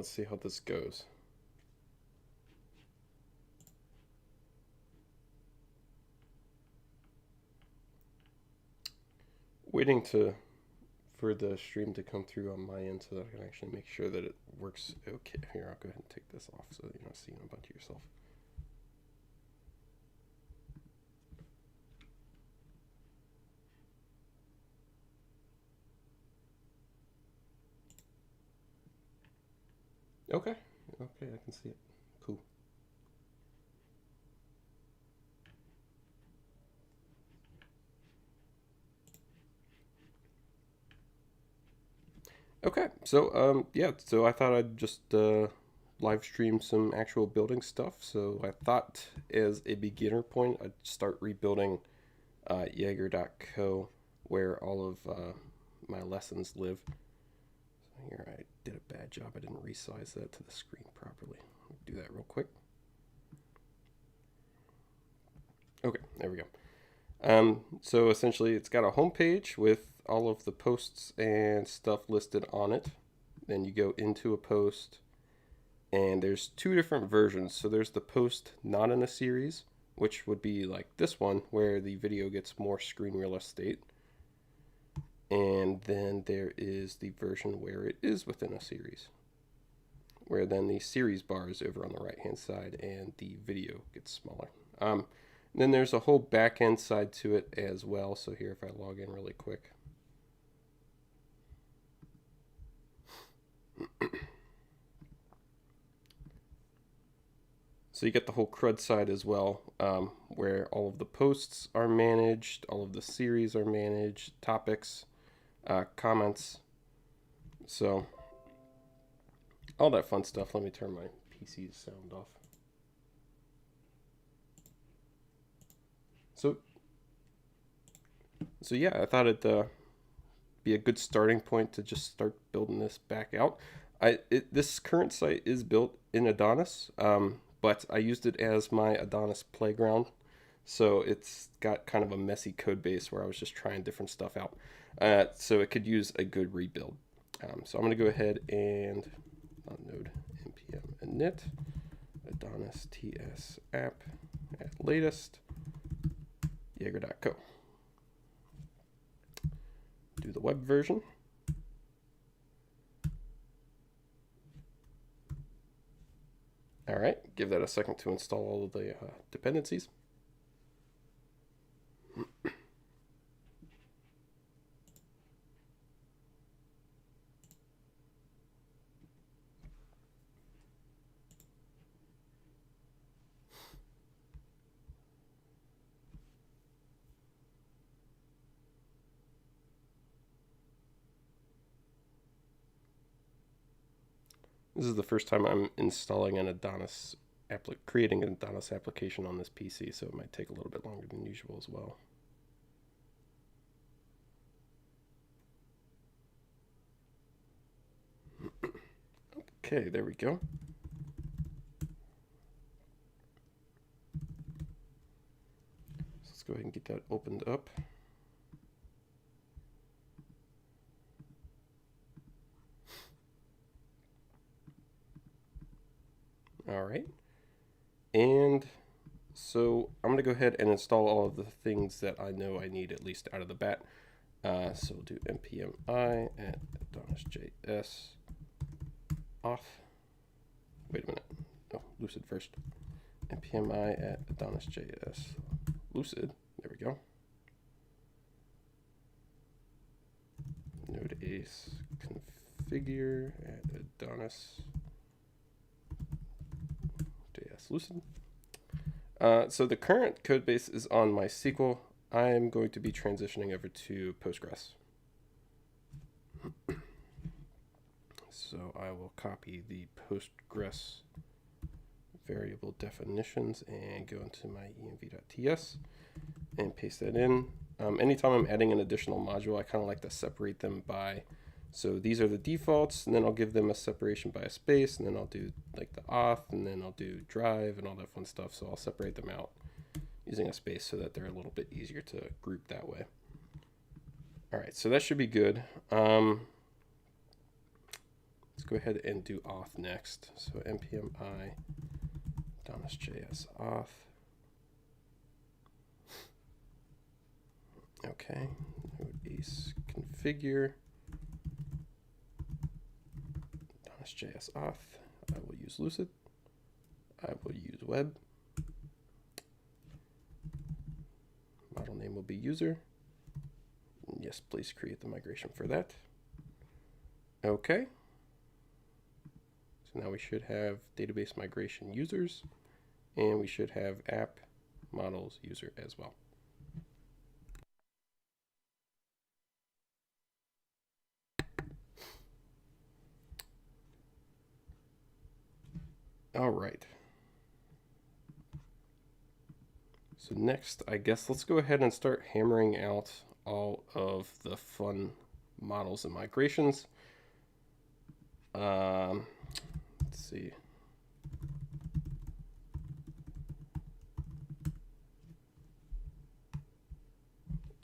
let's see how this goes. Waiting for the stream to come through on my end so that I can actually make sure that it works okay. Here, I'll go ahead and take this off so that you're not seeing a bunch of yourself. Okay, I can see it. Cool. Okay, so yeah, so I thought I'd just live stream some actual building stuff. So I thought as a beginner point, I'd start rebuilding Jaeger.co, where all of my lessons live. So here, I did a bad job. I didn't resize that to the screen properly. I'll do that real quick. Okay, there we go. So essentially, it's got a home page with all of the posts and stuff listed on it. Then you go into a post, and there's two different versions. So there's the post not in a series, which would be like this one, where the video gets more screen real estate. And then there is the version where it is within a series, where then the series bar is over on the right hand side and the video gets smaller. Then there's a whole back end side to it as well. So here, if I log in really quick. So you get the whole CRUD side as well, where all of the posts are managed, all of the series are managed, topics, comments. So all that fun stuff. Let me turn my PC's sound off. So yeah, I thought it'd be a good starting point to just start building this back out. This current site is built in Adonis, but I used it as my Adonis playground. So it's got kind of a messy code base where I was just trying different stuff out. So it could use a good rebuild. So I'm going to go ahead and node npm init AdonisJS app at latest Jaeger.co. Do the web version. All right, give that a second to install all of the dependencies. This is the first time I'm installing an Adonis creating an Adonis application on this PC, so it might take a little bit longer than usual as well. Okay, there we go. So let's go ahead and get that opened up. All right. And so I'm going to go ahead and install all of the things that I know I need, at least out of the bat. So we'll do npm I at AdonisJS auth. Wait a minute. Oh, Lucid first. npm I at AdonisJS Lucid. There we go. Node ace configure at AdonisJS Lucid. So the current code base is on MySQL. I'm going to be transitioning over to Postgres. So I will copy the Postgres variable definitions and go into my env.ts and paste that in. Anytime I'm adding an additional module, I kind of like to separate them by, so these are the defaults, and then I'll give them a separation by a space, and then I'll do like the auth, and then I'll do drive and all that fun stuff. So I'll separate them out using a space so that they're a little bit easier to group that way. All right, so that should be good. Let's go ahead and do auth next. So npm I AdonisJS auth. Okay, node ace configure AdonisJS auth. I will use Lucid. I will use web. Model name will be user. Yes, please create the migration for that. Okay. So now we should have database migration users, and we should have app models user as well. All right. So next, I guess let's go ahead and start hammering out all of the fun models and migrations. Let's see.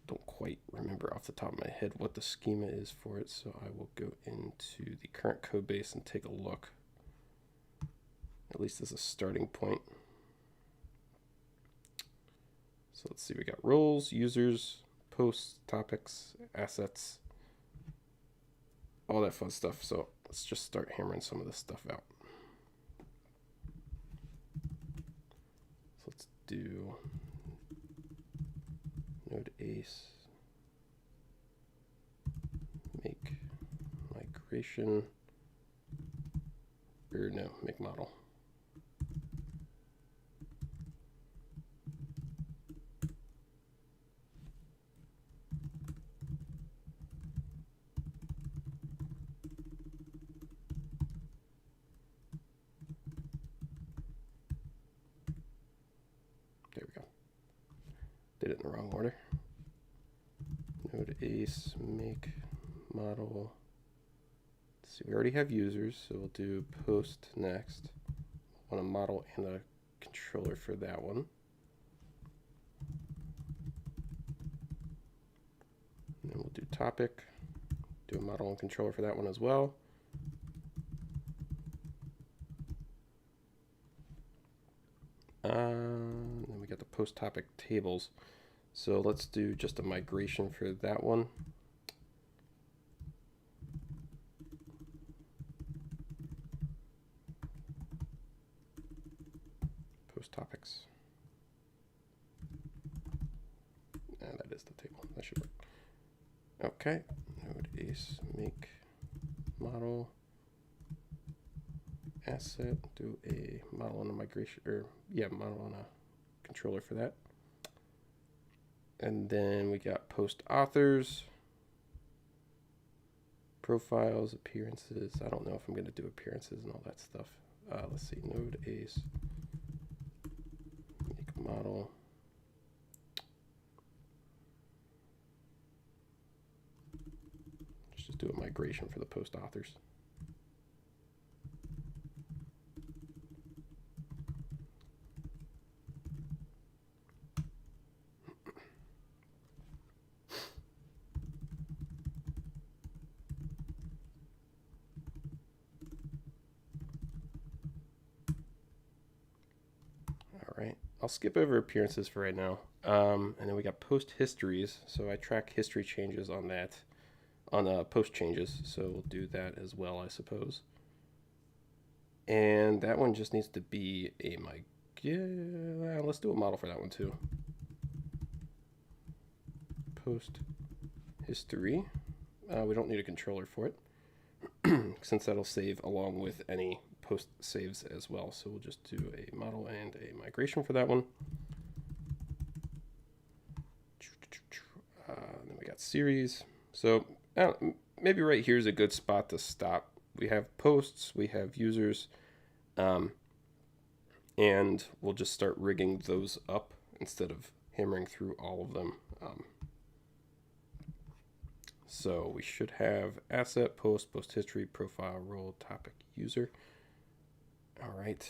Don't quite remember off the top of my head what the schema is for it, so I will go into the current code base and take a look, at least as a starting point. So let's see, we got roles, users, posts, topics, assets, all that fun stuff. So let's just start hammering some of this stuff out. So let's do node ace, make migration, or no, make model. There we go. Did it in the wrong order. Node ace, make model. Let's see, we already have users, so we'll do post next. I want a model and a controller for that one. And then we'll do topic, do a model and controller for that one as well. Then we got the post topic tables. So let's do just a migration for that one. Post topics. And that is the table. That should work. Okay. Node ace make model asset. Do a model and a migration, or yeah, model and a controller for that. And then we got post authors, profiles, appearances. I don't know if I'm going to do appearances and all that stuff. Let's see, node ace, make model. Let's just do a migration for the post authors. Right. I'll skip over appearances for right now. And then we got post histories. So I track history changes on that, on post changes. So we'll do that as well, I suppose. And that one just needs to be a yeah, let's do a model for that one too. Post history. We don't need a controller for it since that'll save along with any post saves as well. So we'll just do a model and a migration for that one. Then we got series. So maybe right here is a good spot to stop. We have posts, we have users, and we'll just start rigging those up instead of hammering through all of them. So we should have asset, post, post history, profile, role, topic, user. All right.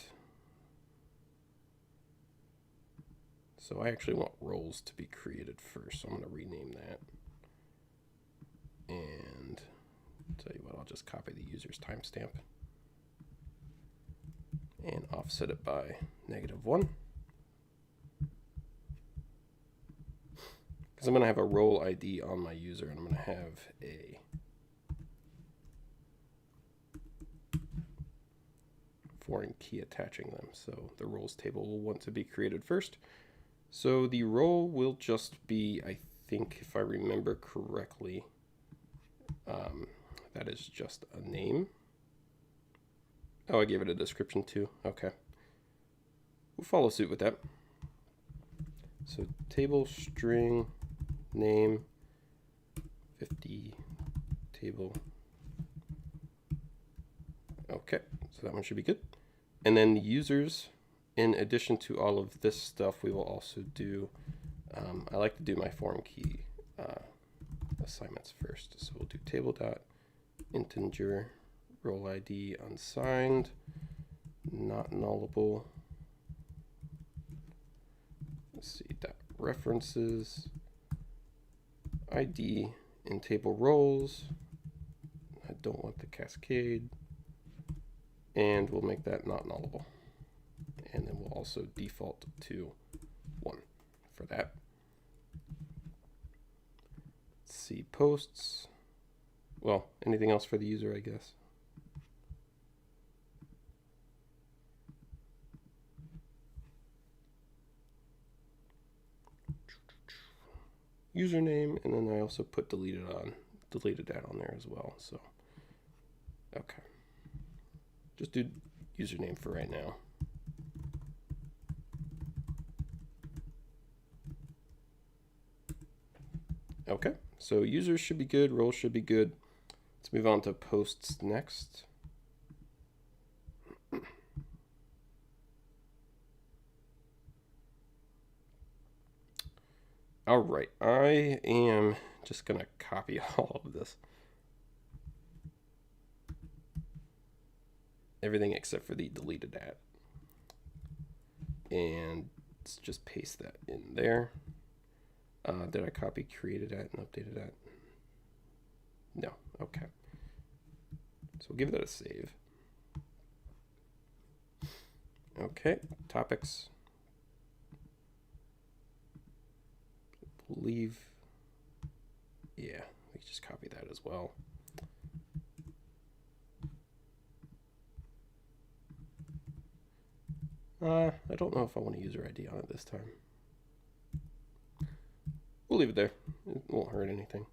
So I actually want roles to be created first, so I'm going to rename that. And Tell you what, I'll just copy the user's timestamp and offset it by -1. Because I'm going to have a role ID on my user, and I'm going to have a foreign key attaching them. So the roles table will want to be created first. So the role will just be, I think, if I remember correctly, that is just a name. Oh, I gave it a description too. Okay. We'll follow suit with that. So table string name 50 table. Okay, so that one should be good. And then the users, in addition to all of this stuff, we will also do, I like to do my foreign key assignments first. So we'll do table.integer role ID unsigned, not nullable. Let's see, dot references, ID in table roles. I don't want the cascade. And we'll make that not nullable. And then we'll also default to 1 for that. Let's see, posts. Well, anything else for the user, I guess. Username, and then I also put deleted that on there as well. So, okay. Just do username for right now. Okay, so users should be good, roles should be good. Let's move on to posts next. All right, I am just gonna copy all of this. Everything except for the deleted at. And let's just paste that in there. Did I copy created at and updated at? No, okay. So we'll give that a save. Okay, topics. Leave. Yeah, we can just copy that as well. I don't know if I want a user ID on it this time. We'll leave it there. It won't hurt anything.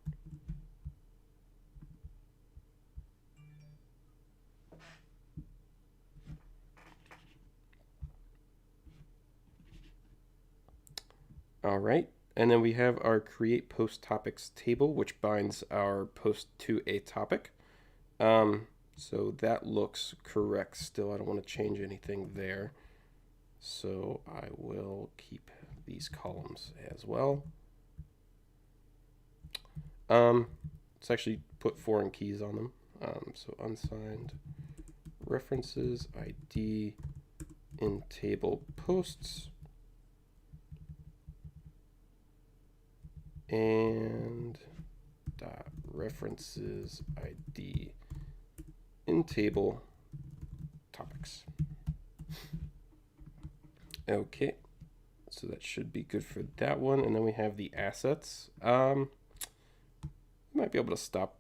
All right, and then we have our create post topics table, which binds our post to a topic. So that looks correct still. I don't want to change anything there. So I will keep these columns as well. Let's actually put foreign keys on them. So unsigned references ID in table posts and dot references ID in table topics. Okay, so that should be good for that one. And then we have the assets. Might be able to stop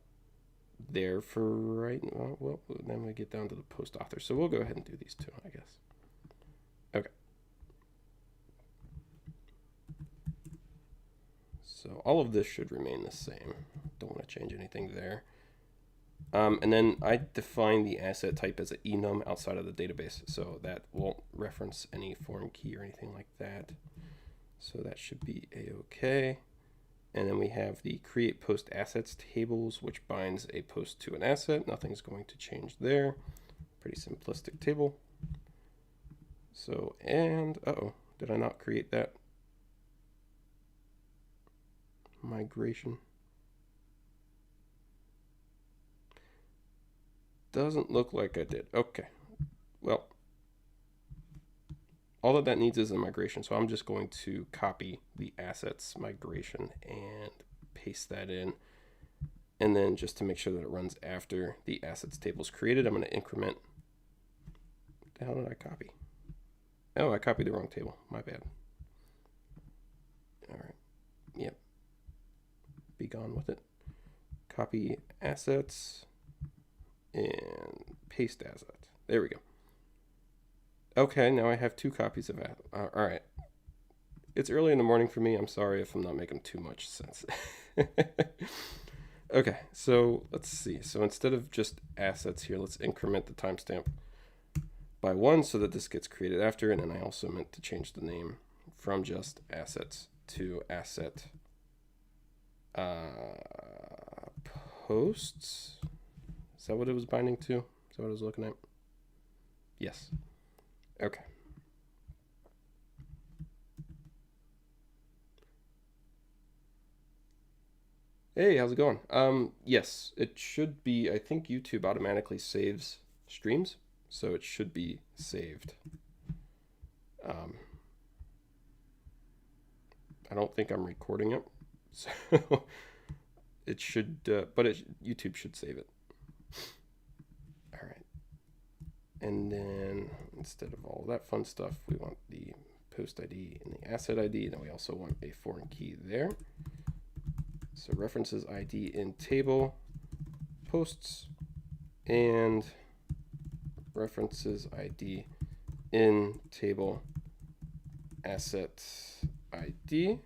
there for right now. Well, then we get down to the post author. So we'll go ahead and do these two, I guess. Okay. So all of this should remain the same. Don't want to change anything there. And then I define the asset type as an enum outside of the database, so that won't reference any foreign key or anything like that. So that should be a-okay. And then we have the create post assets tables, which binds a post to an asset. Nothing's going to change there. Pretty simplistic table. So, and, uh-oh, did I not create that migration? Doesn't look like I did. Okay. Well, all that needs is a migration. So I'm just going to copy the assets migration and paste that in. And then just to make sure that it runs after the assets table is created, I'm going to increment. What the hell did I copy? Oh, I copied the wrong table. My bad. All right. Yep. Be gone with it. Copy assets and paste assets. There we go. Okay, now I have 2 copies of assets. All right. It's early in the morning for me. I'm sorry if I'm not making too much sense. Okay, so let's see. So instead of just assets here, let's increment the timestamp by 1 so that this gets created after. And then I also meant to change the name from just assets to asset posts. Is that what it was binding to? Is that what I was looking at? Yes. Okay. Hey, how's it going? Yes, it should be. I think YouTube automatically saves streams, so it should be saved. I don't think I'm recording it, so it should, but YouTube should save it. All right. And then instead of all that fun stuff, we want the post ID and the asset ID. Then we also want a foreign key there. So references ID in table, posts, and references ID in table, asset ID.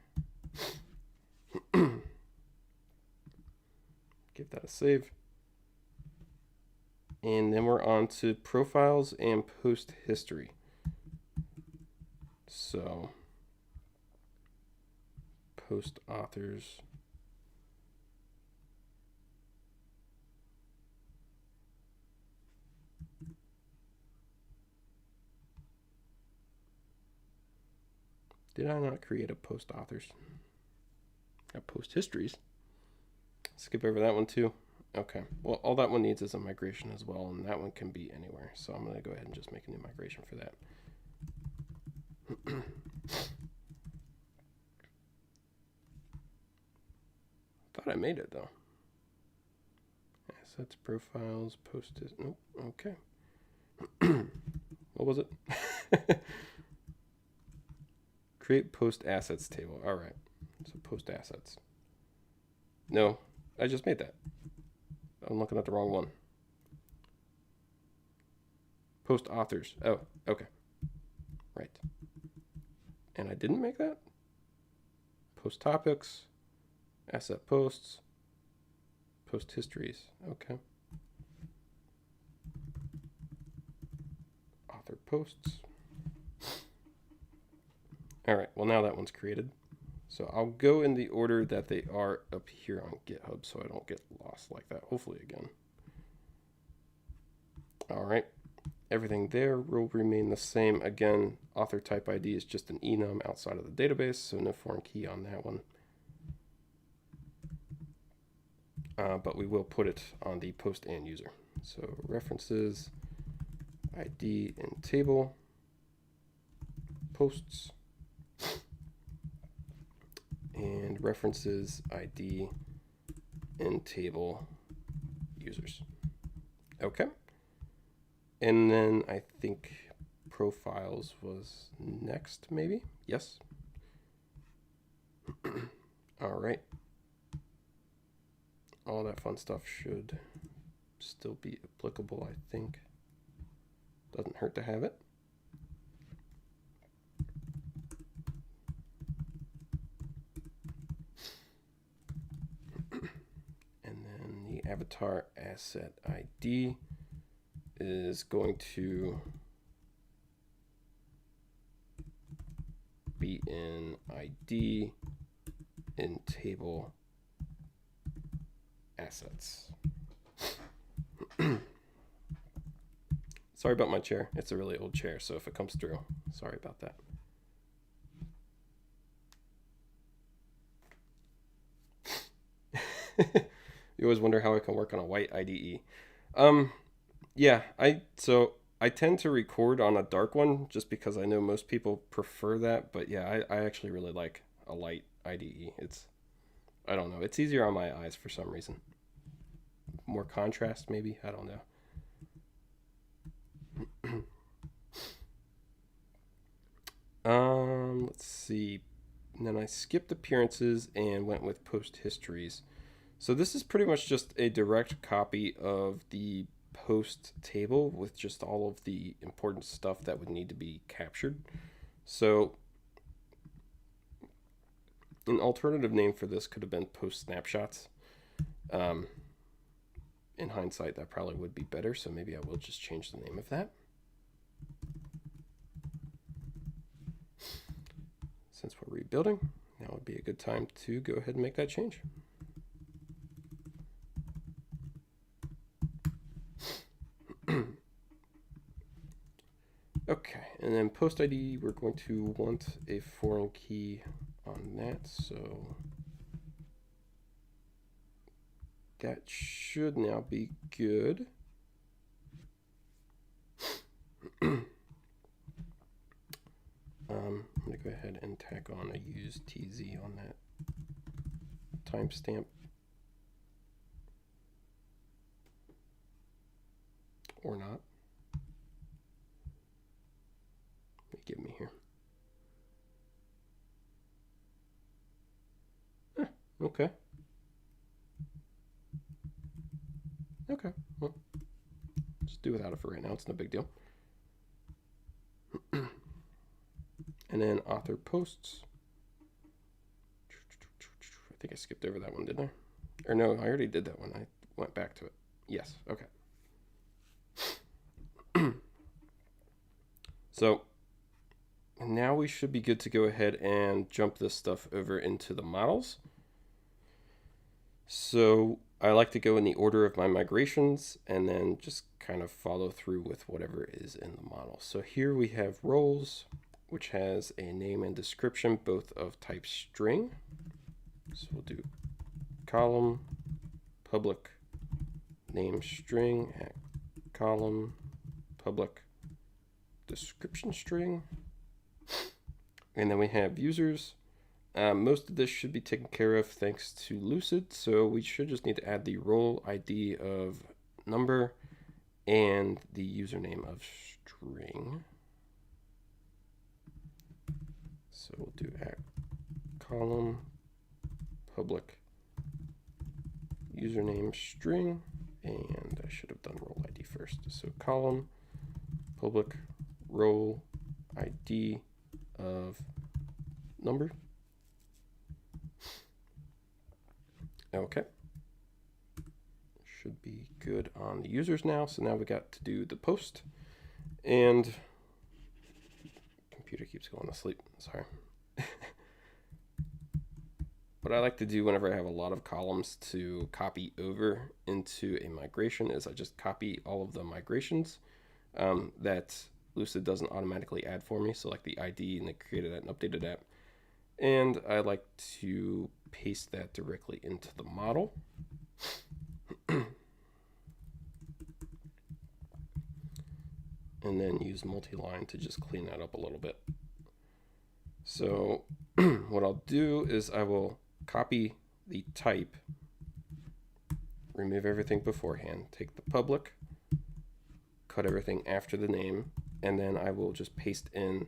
Give that a save. And then we're on to profiles and post history. So post authors. Did I not create a post authors? Got post histories. Skip over that one too. Okay. Well, all that one needs is a migration as well, and that one can be anywhere. So I'm going to go ahead and just make a new migration for that. Thought I made it though. Assets, profiles, post. Nope. Okay. What was it? Create post assets table. All right. So post assets. No, I just made that. I'm looking at the wrong one. Post authors. Oh, okay. Right. And I didn't make that? Post topics, asset posts, post histories. Okay. Author posts. All right, well now that one's created. So I'll go in the order that they are up here on GitHub so I don't get lost like that, hopefully again. All right, everything there will remain the same. Again, author type ID is just an enum outside of the database, so no foreign key on that one. But we will put it on the post and user. So references, ID in table, posts, and references ID in table users. Okay. And then I think profiles was next, maybe? Yes. All right. All that fun stuff should still be applicable, I think. Doesn't hurt to have it. And then the avatar asset ID is going to be in ID in table assets. Sorry about my chair. It's a really old chair, so if it comes through, sorry about that. You always wonder how I can work on a white IDE. Yeah, I tend to record on a dark one just because I know most people prefer that, but yeah, I actually really like a light IDE. I don't know, it's easier on my eyes for some reason. more contrast maybe, I don't know. Let's see. And then I skipped appearances and went with post histories. So this is pretty much just a direct copy of the post table with just all of the important stuff that would need to be captured. So an alternative name for this could have been post snapshots. In hindsight, that probably would be better, so maybe I will just change the name of that. Since we're rebuilding, now would be a good time to go ahead and make that change. Okay, and then post ID, we're going to want a foreign key on that, so that should now be good. I'm going to go ahead and tack on a use TZ on that timestamp. Or not. Give me here. Okay. Okay. Well, just do without it for right now. It's no big deal. And then author posts. I think I skipped over that one, didn't I? Or no, I already did that one. I went back to it. Yes. Okay. So now we should be good to go ahead and jump this stuff over into the models. So I like to go in the order of my migrations and then just kind of follow through with whatever is in the model. So here we have roles, which has a name and description, both of type string. So we'll do column, public, name string, at column, public, description string. And then we have users. Most of this should be taken care of thanks to Lucid, so we should just need to add the role ID of number and the username of string. So we'll do at column, public, username string, and I should have done role ID first. So column, public, role ID of number. Okay. Should be good on the users now. So now we got to do the post. And computer keeps going to sleep. Sorry. What I like to do whenever I have a lot of columns to copy over into a migration is I just copy all of the migrations that Lucid doesn't automatically add for me. So like the ID and the created app and updated app. And I like to paste that directly into the model. And then use multi-line to just clean that up a little bit. So what I'll do is I will copy the type, remove everything beforehand, take the public, cut everything after the name, and then I will just paste in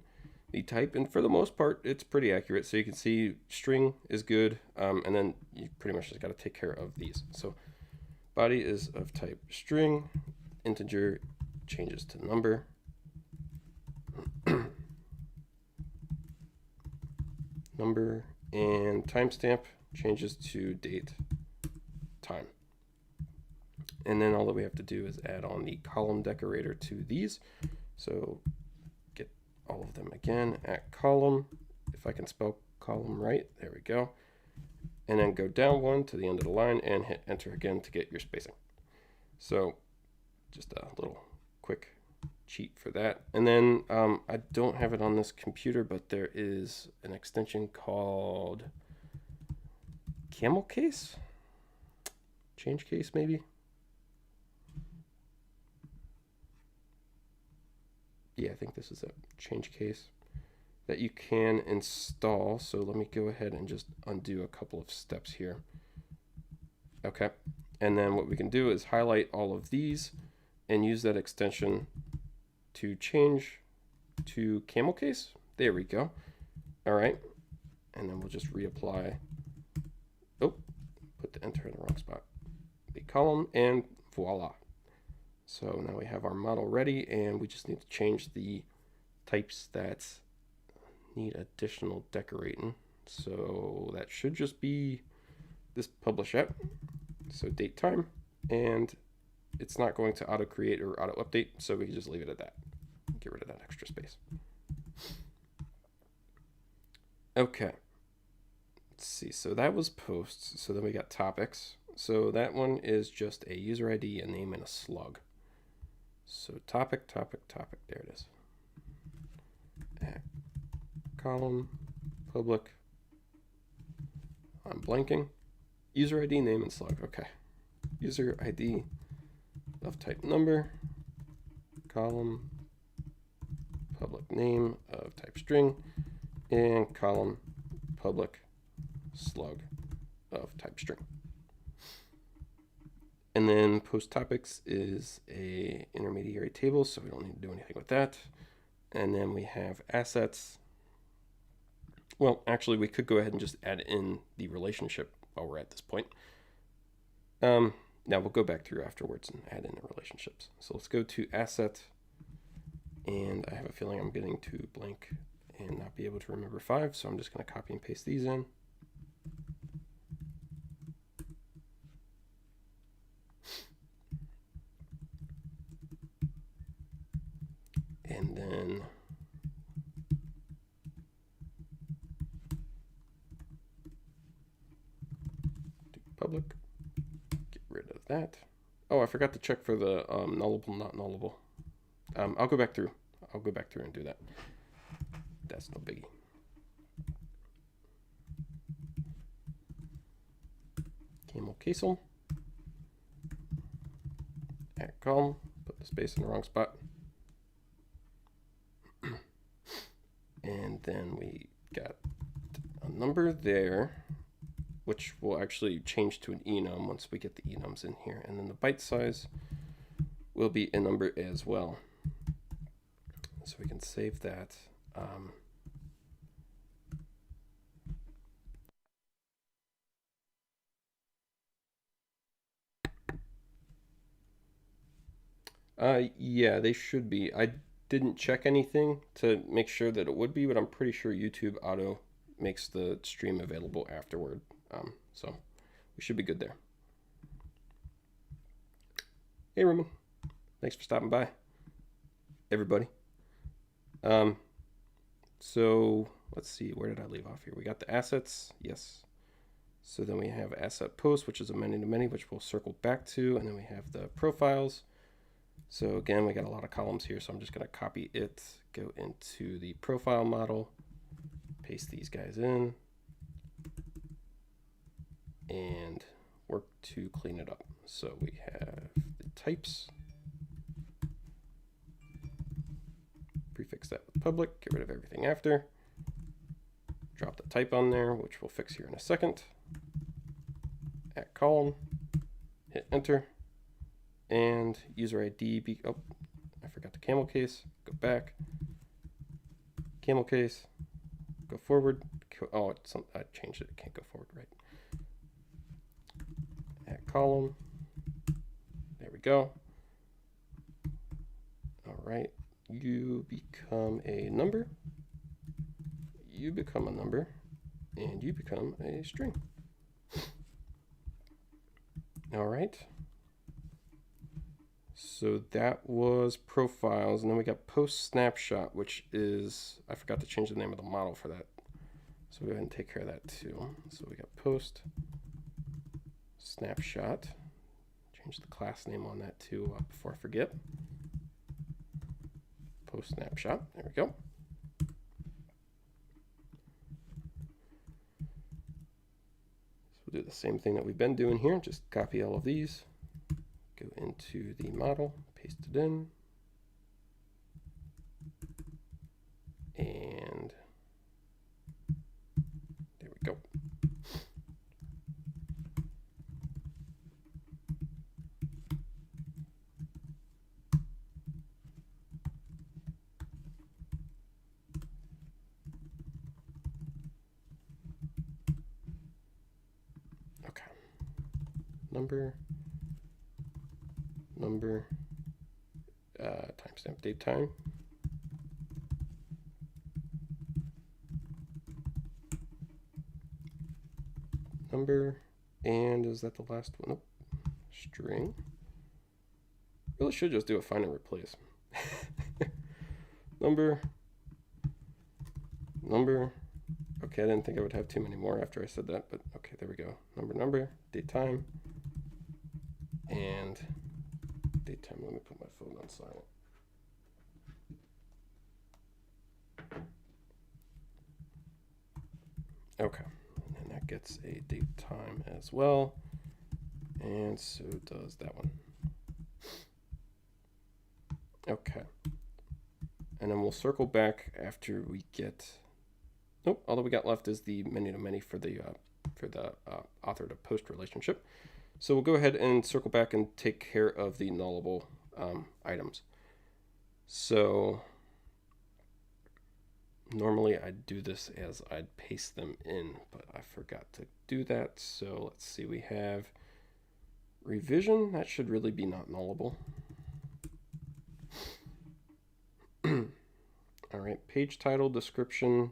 the type. And for the most part, it's pretty accurate. So you can see string is good, and then you pretty much just got to take care of these. So body is of type string, integer changes to number. Number, and timestamp changes to date, time. And then all that we have to do is add on the column decorator to these. So get all of them again at column, if I can spell column right, there we go. And then go down one to the end of the line and hit enter again to get your spacing. So just a little quick cheat for that. And then I don't have it on this computer, but there is an extension called camel case, change case maybe. Yeah, I think this is a change case that you can install. So let me go ahead and just undo a couple of steps here. Okay, And then what we can do is highlight all of these and use that extension to change to camel case. There we go. All right. And then we'll just reapply. Oh, put the enter in the wrong spot. The column, and voila. So now we have our model ready, and we just need to change the types that need additional decorating. So that should just be this publish app. So date time, and it's not going to auto create or auto update, so we can just leave it at that. Get rid of that extra space. Okay. Let's see. So that was posts. So then we got topics. So that one is just a user ID, a name, and a slug. So topic, topic, topic. There it is. Column, public. I'm blanking. User ID, name, and slug. Okay. User ID of type number, column, public name of type string, and column, public slug of type string. And then post topics is a intermediary table, so we don't need to do anything with that. And then we have assets. Well, actually, we could go ahead and just add in the relationship while we're at this point. Now we'll go back through afterwards and add in the relationships. So let's go to asset, and I have a feeling I'm getting to blank and not be able to remember 5, so I'm just going to copy and paste these in. And then do public, get rid of that. Oh, I forgot to check for the nullable, not nullable. I'll go back through. I'll go back through and do that. That's no biggie. Camel casel. At column, put the space in the wrong spot. And then we got a number there, which will actually change to an enum once we get the enums in here. And then the byte size will be a number as well. So we can save that. Yeah, they should be. I didn't check anything to make sure that it would be, but I'm pretty sure YouTube auto makes the stream available afterward. So we should be good there. Hey, Roman. Thanks for stopping by, everybody. So let's see, where did I leave off here? We got the assets, yes. So then we have asset post, which is a many-to-many, which we'll circle back to, and then we have the profiles. So again, we got a lot of columns here, so I'm just going to copy it, go into the profile model, paste these guys in, and work to clean it up. So we have the types, prefix that with public, get rid of everything after, drop the type on there, which we'll fix here in a second, at column, hit enter, and user ID, oh, I forgot the camel case, go back, camel case, go forward, oh, I changed it, it can't go forward, right. At column, there we go. All right, you become a number, you become a number, and you become a string. All right. So that was profiles, and then we got post snapshot, which is, I forgot to change the name of the model for that. So we'll go ahead and take care of that too. So we got post snapshot. Change the class name on that too before I forget. Post snapshot, there we go. So we'll do the same thing that we've been doing here, just copy all of these. Go into the model, paste it in, and there we go. number, timestamp date time. Number, and is that the last one? Nope. String. Really should just do a find and replace. Number. Okay, I didn't think I would have too many more after I said that, but okay, there we go. Number, date time, and date time. Let me put my phone on silent. Okay, and that gets a date time as well, and so does that one. Okay, and then we'll circle back after we get. Nope, all that we got left is the many-to-many for the author to post relationship. So we'll go ahead and circle back and take care of the nullable items. So normally I'd do this as I'd paste them in, but I forgot to do that. So let's see, we have revision. That should really be not nullable. All right, page title, description,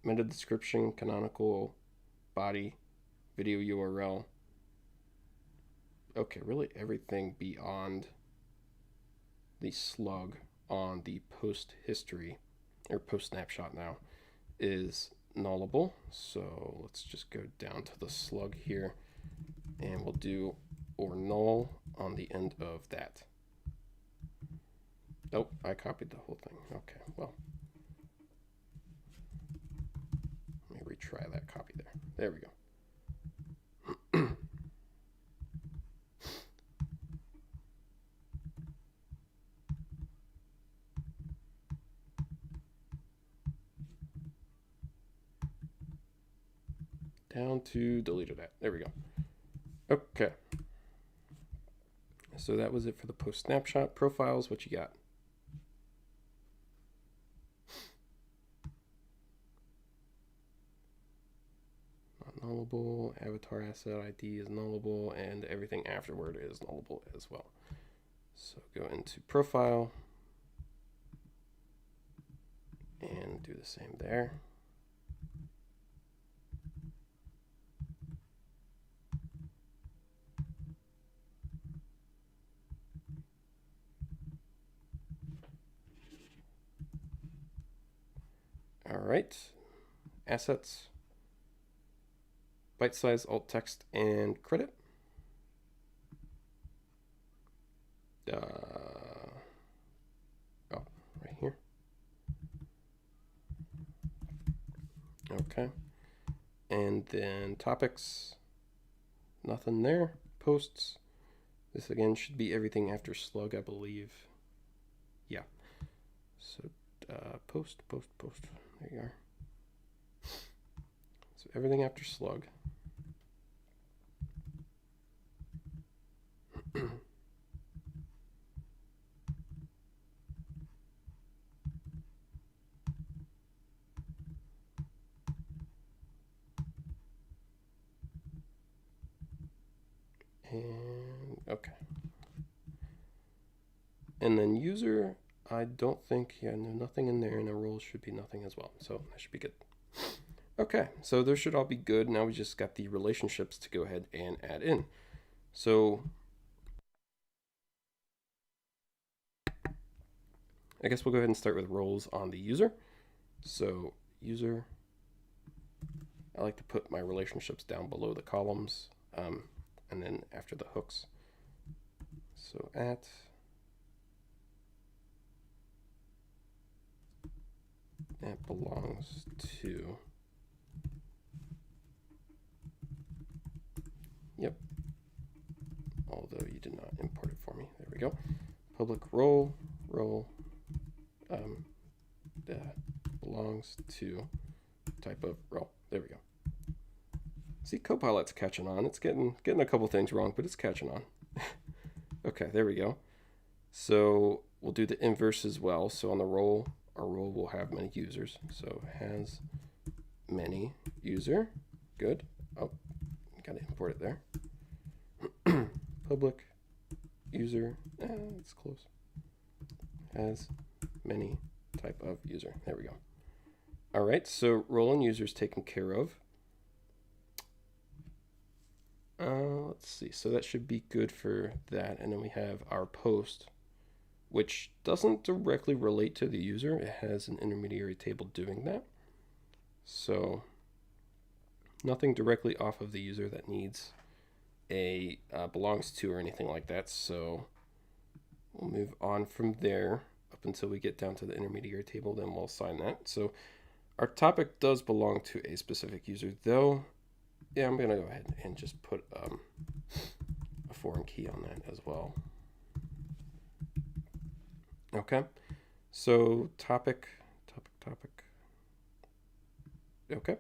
meta description, canonical, body, video URL. Okay, really everything beyond the slug on the post history or post snapshot now is nullable. So let's just go down to the slug here and we'll do or null on the end of that. Nope, I copied the whole thing. Okay, well, let me retry that copy there. There we go. Down to deleted that. There we go. Okay. So that was it for the post snapshot. Profiles, what you got? Nullable, avatar asset ID is nullable, and everything afterward is nullable as well. So go into profile and do the same there. All right, assets. Byte size, alt text, and credit. Oh, right here. Okay. And then topics, nothing there. Posts. This again should be everything after slug, I believe. Yeah. So post. There you are. So everything after slug. And okay. And then user, I don't think, yeah, no, nothing in there, and a role should be nothing as well. So that should be good. Okay, so those should all be good. Now we just got the relationships to go ahead and add in. So I guess we'll go ahead and start with roles on the user. So user, I like to put my relationships down below the columns and then after the hooks. So at that belongs to, yep, although you did not import it for me. There we go. Public role that belongs to type of role. There we go. See, Copilot's catching on. It's getting a couple things wrong, but it's catching on. Okay, there we go. So we'll do the inverse as well. So on the role, our role will have many users. So has many user. Good. Oh, got to import it there. public user, it's close, has many type of user. There we go. All right, so role and user is taken care of. Let's see, so that should be good for that. And then we have our post, which doesn't directly relate to the user. It has an intermediary table doing that. So nothing directly off of the user that needs a belongs to or anything like that. So we'll move on from there up until we get down to the intermediary table, then we'll assign that. So our topic does belong to a specific user though. Yeah, I'm gonna go ahead and just put a foreign key on that as well. Okay, so topic. Okay.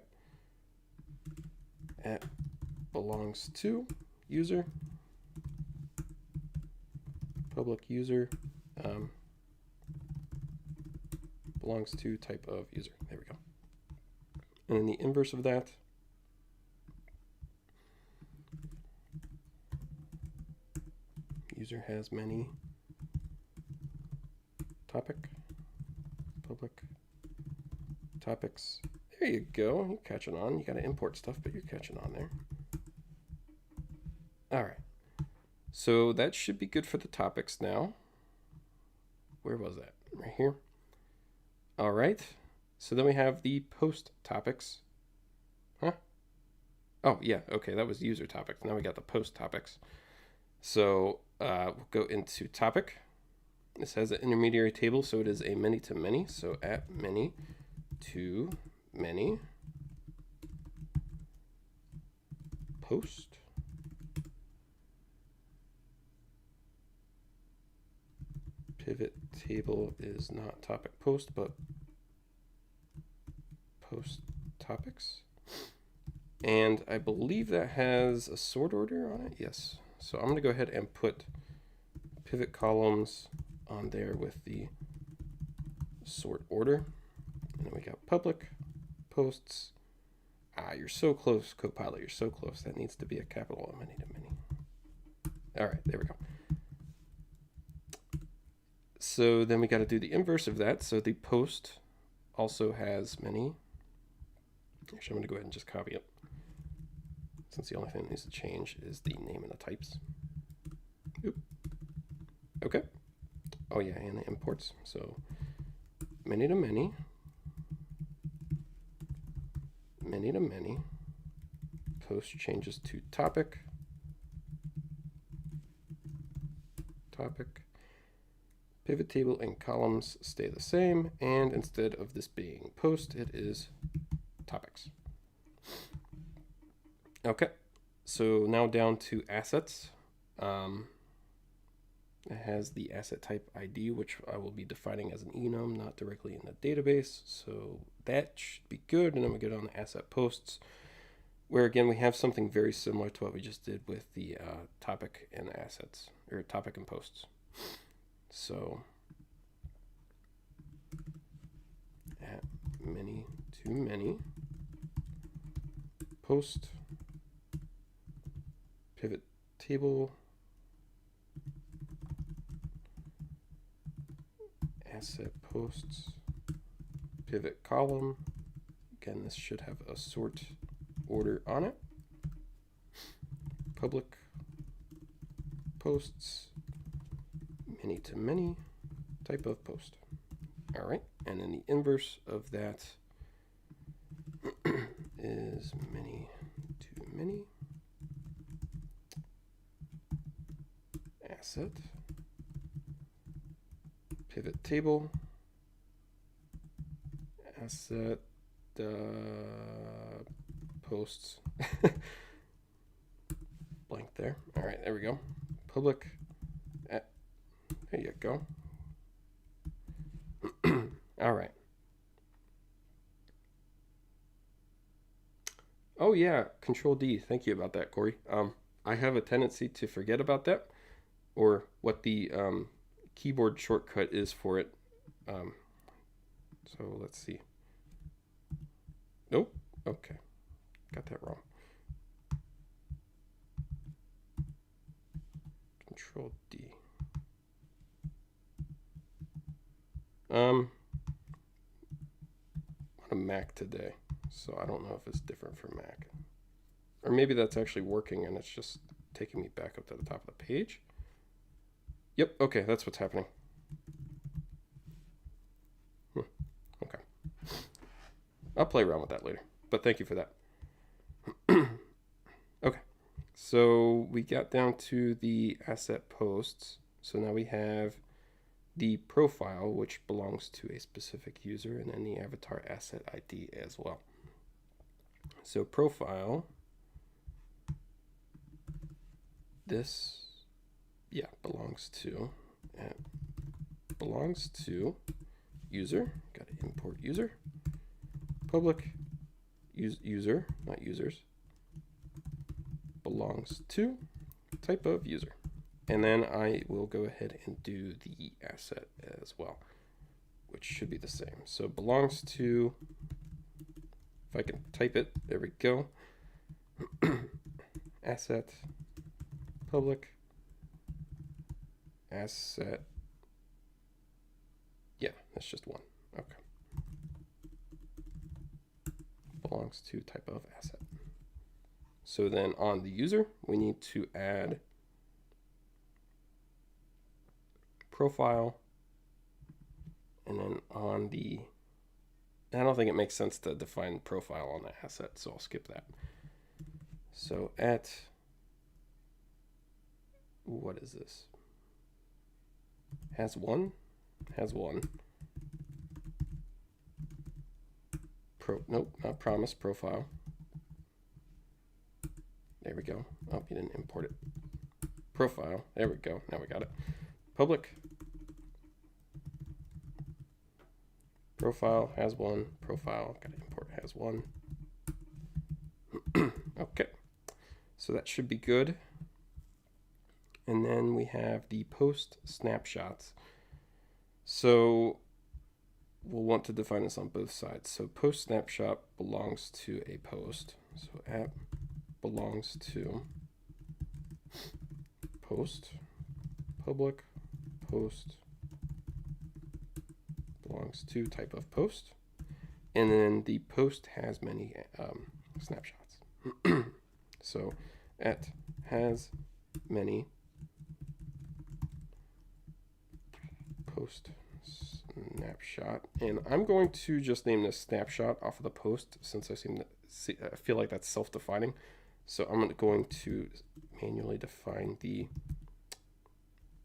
At belongs to user, public user, belongs to type of user. There we go. And then the inverse of that, user has many topic, public topics. There you go. You're catching on. You got to import stuff, but you're catching on there. All right. So that should be good for the topics now. Where was that? Right here. All right. So then we have the post topics. Huh? Oh, yeah. Okay. That was user topics. Now we got the post topics. So we'll go into topic. This has an intermediary table, so it is a many to many. So at many to many post pivot table is not topic post, but post topics. And I believe that has a sort order on it. Yes. So I'm going to go ahead and put pivot columns on there with the sort order. And then we got public posts. You're so close, Copilot. You're so close. That needs to be a capital many to many. All right, there we go. So then we got to do the inverse of that. So the post also has many. Actually, I'm going to go ahead and just copy it, since the only thing that needs to change is the name and the types. Oop. Okay. Oh yeah, and the imports. So many to many. Many to many. Post changes to topic. Topic. Pivot table and columns stay the same, and instead of this being post, it is topics. Okay, so now down to assets. It has the asset type ID, which I will be defining as an enum, not directly in the database. So that should be good. And then we get on the asset posts, where again, we have something very similar to what we just did with the topic and assets, or topic and posts. So at many to many post pivot table asset posts pivot column. Again, this should have a sort order on it. Public posts many to many type of post. All right, and then the inverse of that is many to many asset pivot table asset posts blank there. All right, there we go. Public there you go. All right. Oh yeah, Control D. Thank you about that, Corey. I have a tendency to forget about that, or what the keyboard shortcut is for it. So let's see. Nope. Okay. Got that wrong. Control D. On a Mac today, so I don't know if it's different for Mac. Or maybe that's actually working and it's just taking me back up to the top of the page. Yep, okay, that's what's happening. Okay. I'll play around with that later, but thank you for that. Okay, so we got down to the asset posts. So now we have the profile, which belongs to a specific user, and then the avatar asset ID as well. So profile, this, belongs to user. Got to import user, public user, not users, belongs to type of user. And then I will go ahead and do the asset as well, which should be the same. So belongs to, if I can type it, there we go. Asset, public, asset. Yeah, that's just one. Okay. Belongs to type of asset. So then on the user, we need to add profile, and then on the, I don't think it makes sense to define profile on the asset, so I'll skip that. So at, what is this? Has one. Nope, not promise, profile. There we go. Oh, you didn't import it. Profile, there we go, now we got it. Public. Profile has one, profile, gotta import has one. Okay, so that should be good. And then we have the post snapshots. So we'll want to define this on both sides. So post snapshot belongs to a post. So app belongs to post, public, post, belongs to type of post, and then the post has many snapshots. So at has many post snapshot, and I'm going to just name this snapshot off of the post since I feel like that's self-defining. So I'm going to manually define the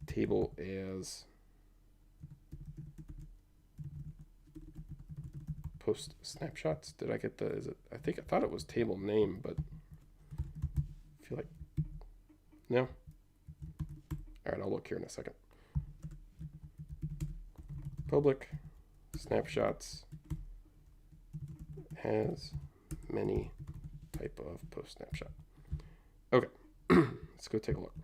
table as post snapshots. Did I get the, I thought it was table name, but I feel like, no. All right, I'll look here in a second. Public snapshots has many type of post snapshot. Okay, let's go take a look.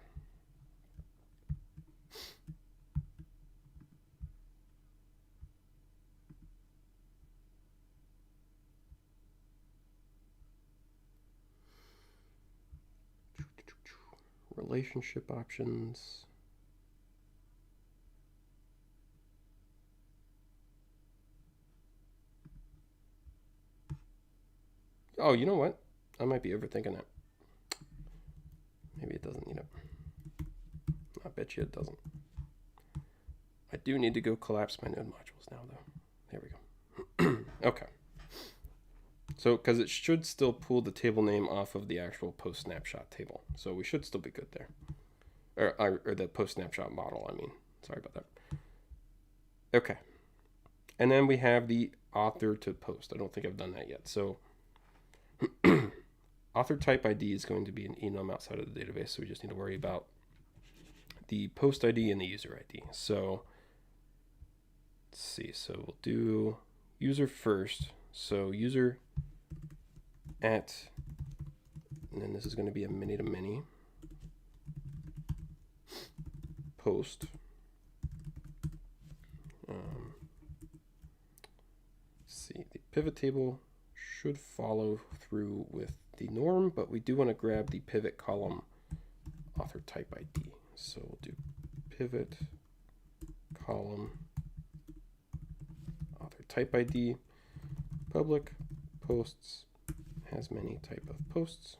Relationship options. Oh, you know what? I might be overthinking it. Maybe it doesn't need it. I bet you it doesn't. I do need to go collapse my node modules now, though. There we go. Okay. So, because it should still pull the table name off of the actual post snapshot table. So we should still be good there. Or the post snapshot model, I mean. Sorry about that. Okay. And then we have the author to post. I don't think I've done that yet. So author type ID is going to be an enum outside of the database. So we just need to worry about the post ID and the user ID. So let's see. So we'll do user first. So user at, and then this is going to be a many to many post. See, the pivot table should follow through with the norm, but we do want to grab the pivot column author type ID. So we'll do pivot, column, author type ID, public, posts, has many type of posts.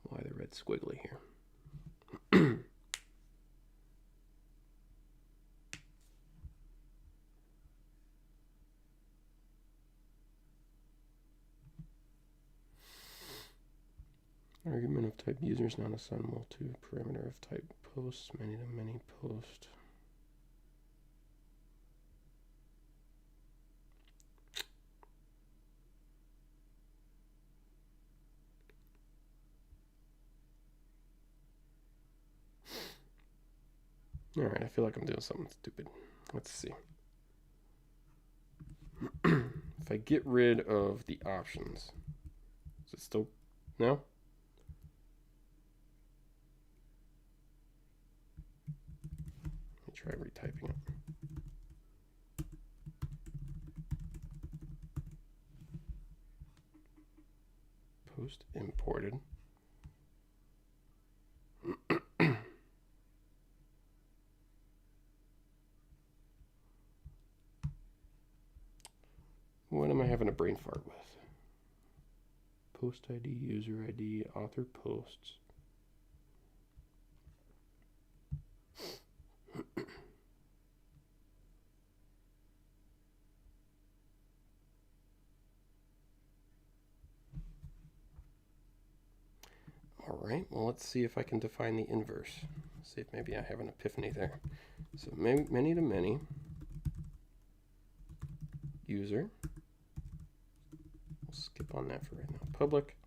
Why the red squiggly here? Argument of type user is not assignable to parameter of type posts, many to many post. All right, I feel like I'm doing something stupid. Let's see. If I get rid of the options, is it still, no? Let me try retyping it. Post imported. What am I having a brain fart with? Post ID, user ID, author posts. All right, well, let's see if I can define the inverse. See if maybe I have an epiphany there. So many to many, user. We'll skip on that for right now. Public,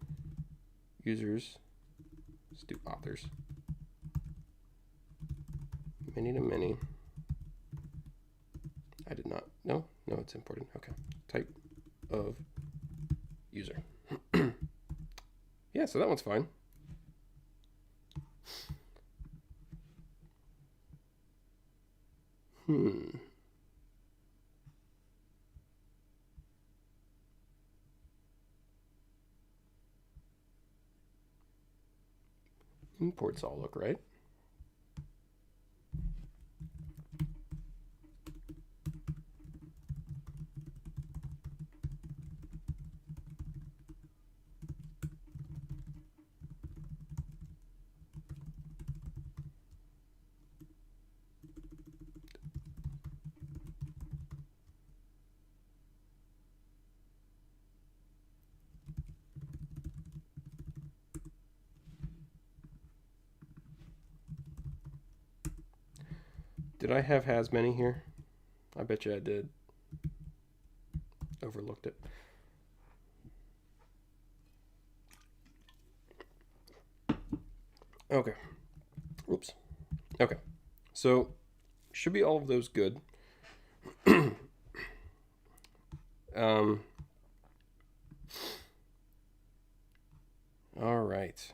users, let's do authors. Many to many. I did not, no, it's important. Okay, type of user. Yeah, so that one's fine. Imports all look right. Did I have has many here? I bet you I did. Overlooked it. Okay. Oops. Okay. So should be all of those good. All right.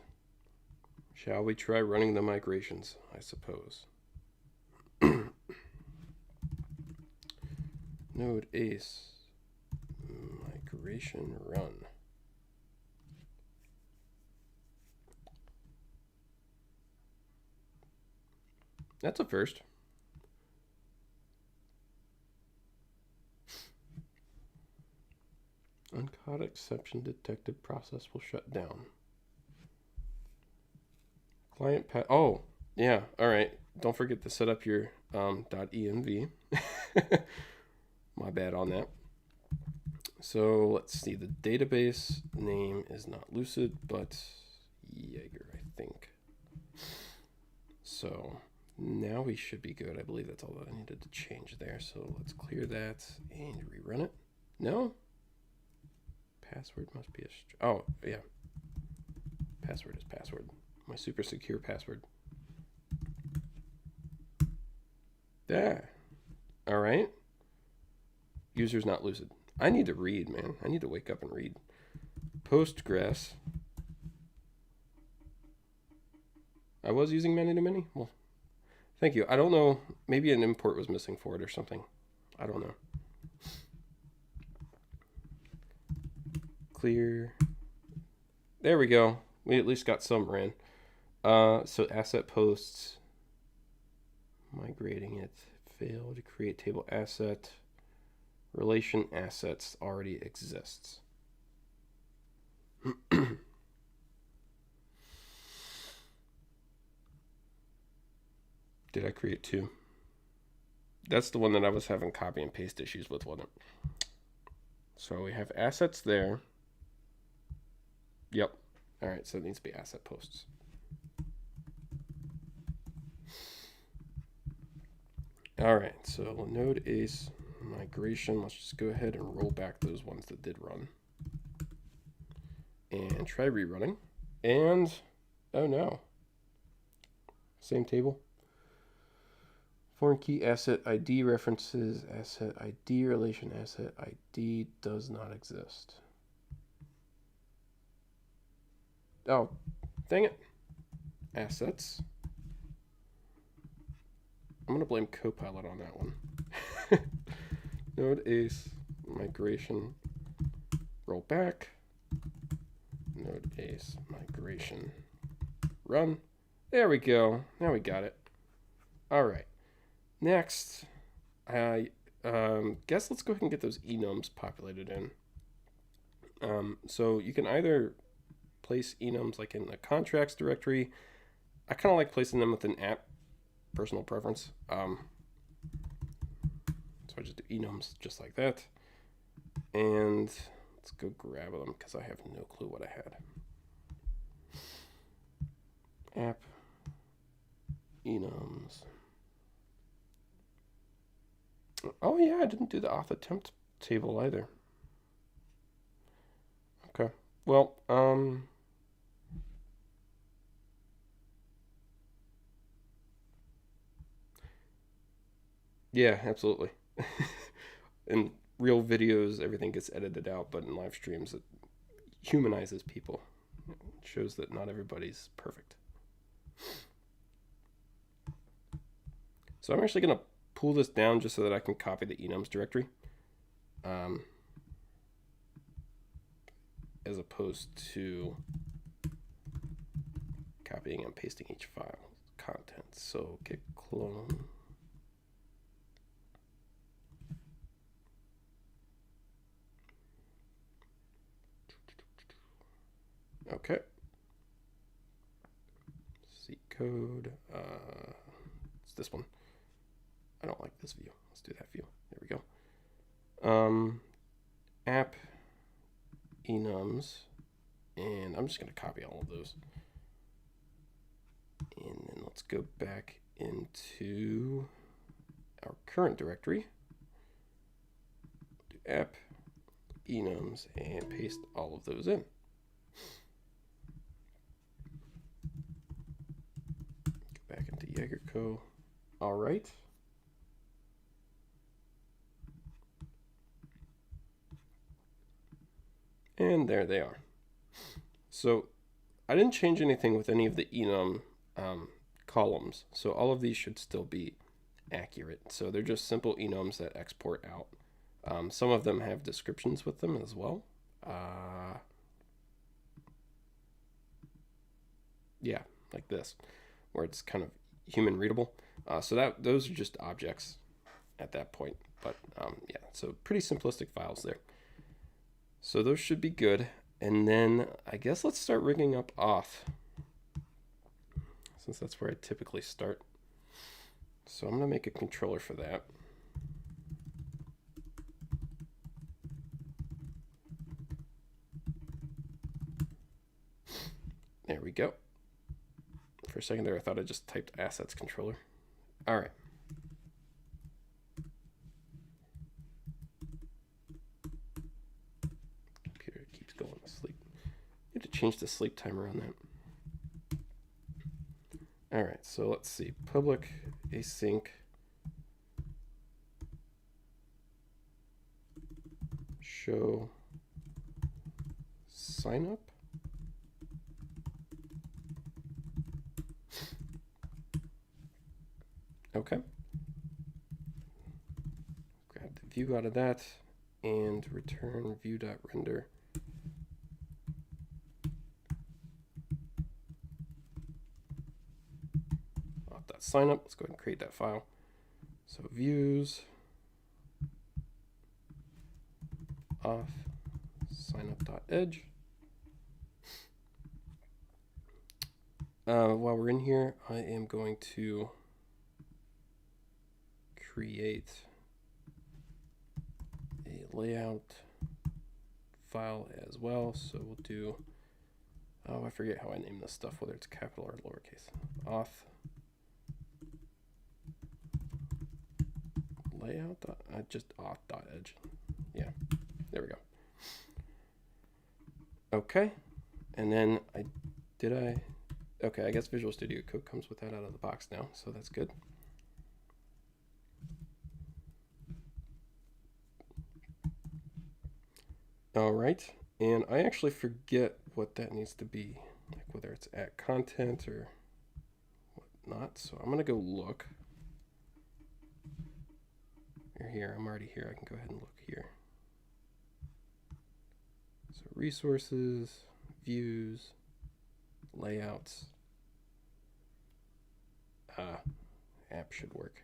Shall we try running the migrations, I suppose? Node ace migration run. That's a first. Uncaught exception detected, process will shut down. Client path. Oh, yeah. All right. Don't forget to set up your .env. My bad on that. So let's see. The database name is not Lucid, but Jaeger, I think. So now we should be good. I believe that's all that I needed to change there. So let's clear that and rerun it. No? Password must be a... Oh, yeah. Password is password. My super secure password. There. All right. User's not Lucid. I need to read, man. I need to wake up and read. Postgres. I was using many to many. Well, thank you. I don't know. Maybe an import was missing for it or something. I don't know. Clear There we go. We at least got some ran. So asset posts, migrating it, failed to create table asset. Relation assets already exists. Did I create two? That's the one that I was having copy and paste issues with, wasn't it? So we have assets there. Yep. All right, so it needs to be asset posts. All right, so node ACE migration. Let's just go ahead and roll back those ones that did run. And try rerunning. And, oh no. Same table. Foreign key asset ID references, asset ID relation, asset ID does not exist. Oh, dang it. Assets. I'm going to blame Copilot on that one. Node ACE migration, roll back. Node ACE migration, run. There we go. Now we got it. All right. Next, I guess let's go ahead and get those enums populated in. So you can either place enums like in the contracts directory. I kind of like placing them with an app, personal preference. So I just do enums just like that. And let's go grab them because I have no clue what I had. App, enums. Oh yeah, I didn't do the auth attempt table either. Okay, well, yeah, absolutely. In real videos, everything gets edited out, but in live streams, it humanizes people. It shows that not everybody's perfect. So I'm actually going to pull this down just so that I can copy the enums directory. As opposed to copying and pasting each file content. So git clone. Okay. C code. It's this one. I don't like this view. Let's do that view. There we go. App enums, and I'm just going to copy all of those. And then let's go back into our current directory. Do app enums and paste all of those in. Go back into Jaegerco. All right. And there they are. So I didn't change anything with any of the enum columns. So all of these should still be accurate. So they're just simple enums that export out. Some of them have descriptions with them as well. Yeah, like this, where it's kind of human readable. So those are just objects at that point. But yeah, so pretty simplistic files there. So those should be good. And then I guess let's start rigging up auth, since that's where I typically start. So I'm going to make a controller for that. There we go. For a second there, I thought I just typed assets controller. All right. Computer keeps going to sleep. You have to change the sleep timer on that. All right, so let's see. Public async show sign up. Okay. Grab the view out of that and return view.render auth.signup. Let's go ahead and create that file. So views auth signup.edge. While we're in here, I am going to create a layout file as well. So we'll do, I forget how I name this stuff, whether it's capital or lowercase. Auth layout, just auth.edge. Yeah, there we go. Okay, and then okay, I guess Visual Studio Code comes with that out of the box now, so that's good. All right, and I actually forget what that needs to be, like whether it's at content or whatnot, so I'm gonna go look. You're here, I'm already here, I can go ahead and look here. So resources, views, layouts. App should work.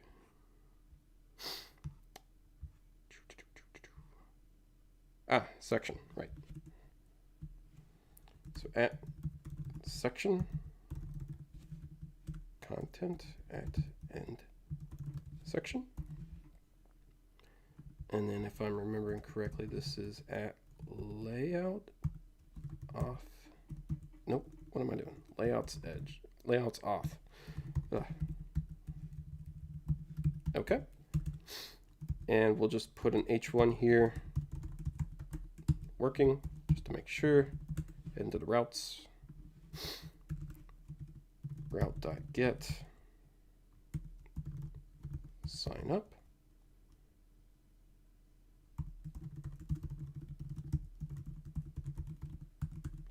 Section, right. So at section, content at end section. And then if I'm remembering correctly, this is at layout auth. Nope, what am I doing? Layouts edge, layouts auth. Ugh. Okay. And we'll just put an H1 here working just to make sure. Into the routes. Route.get sign up.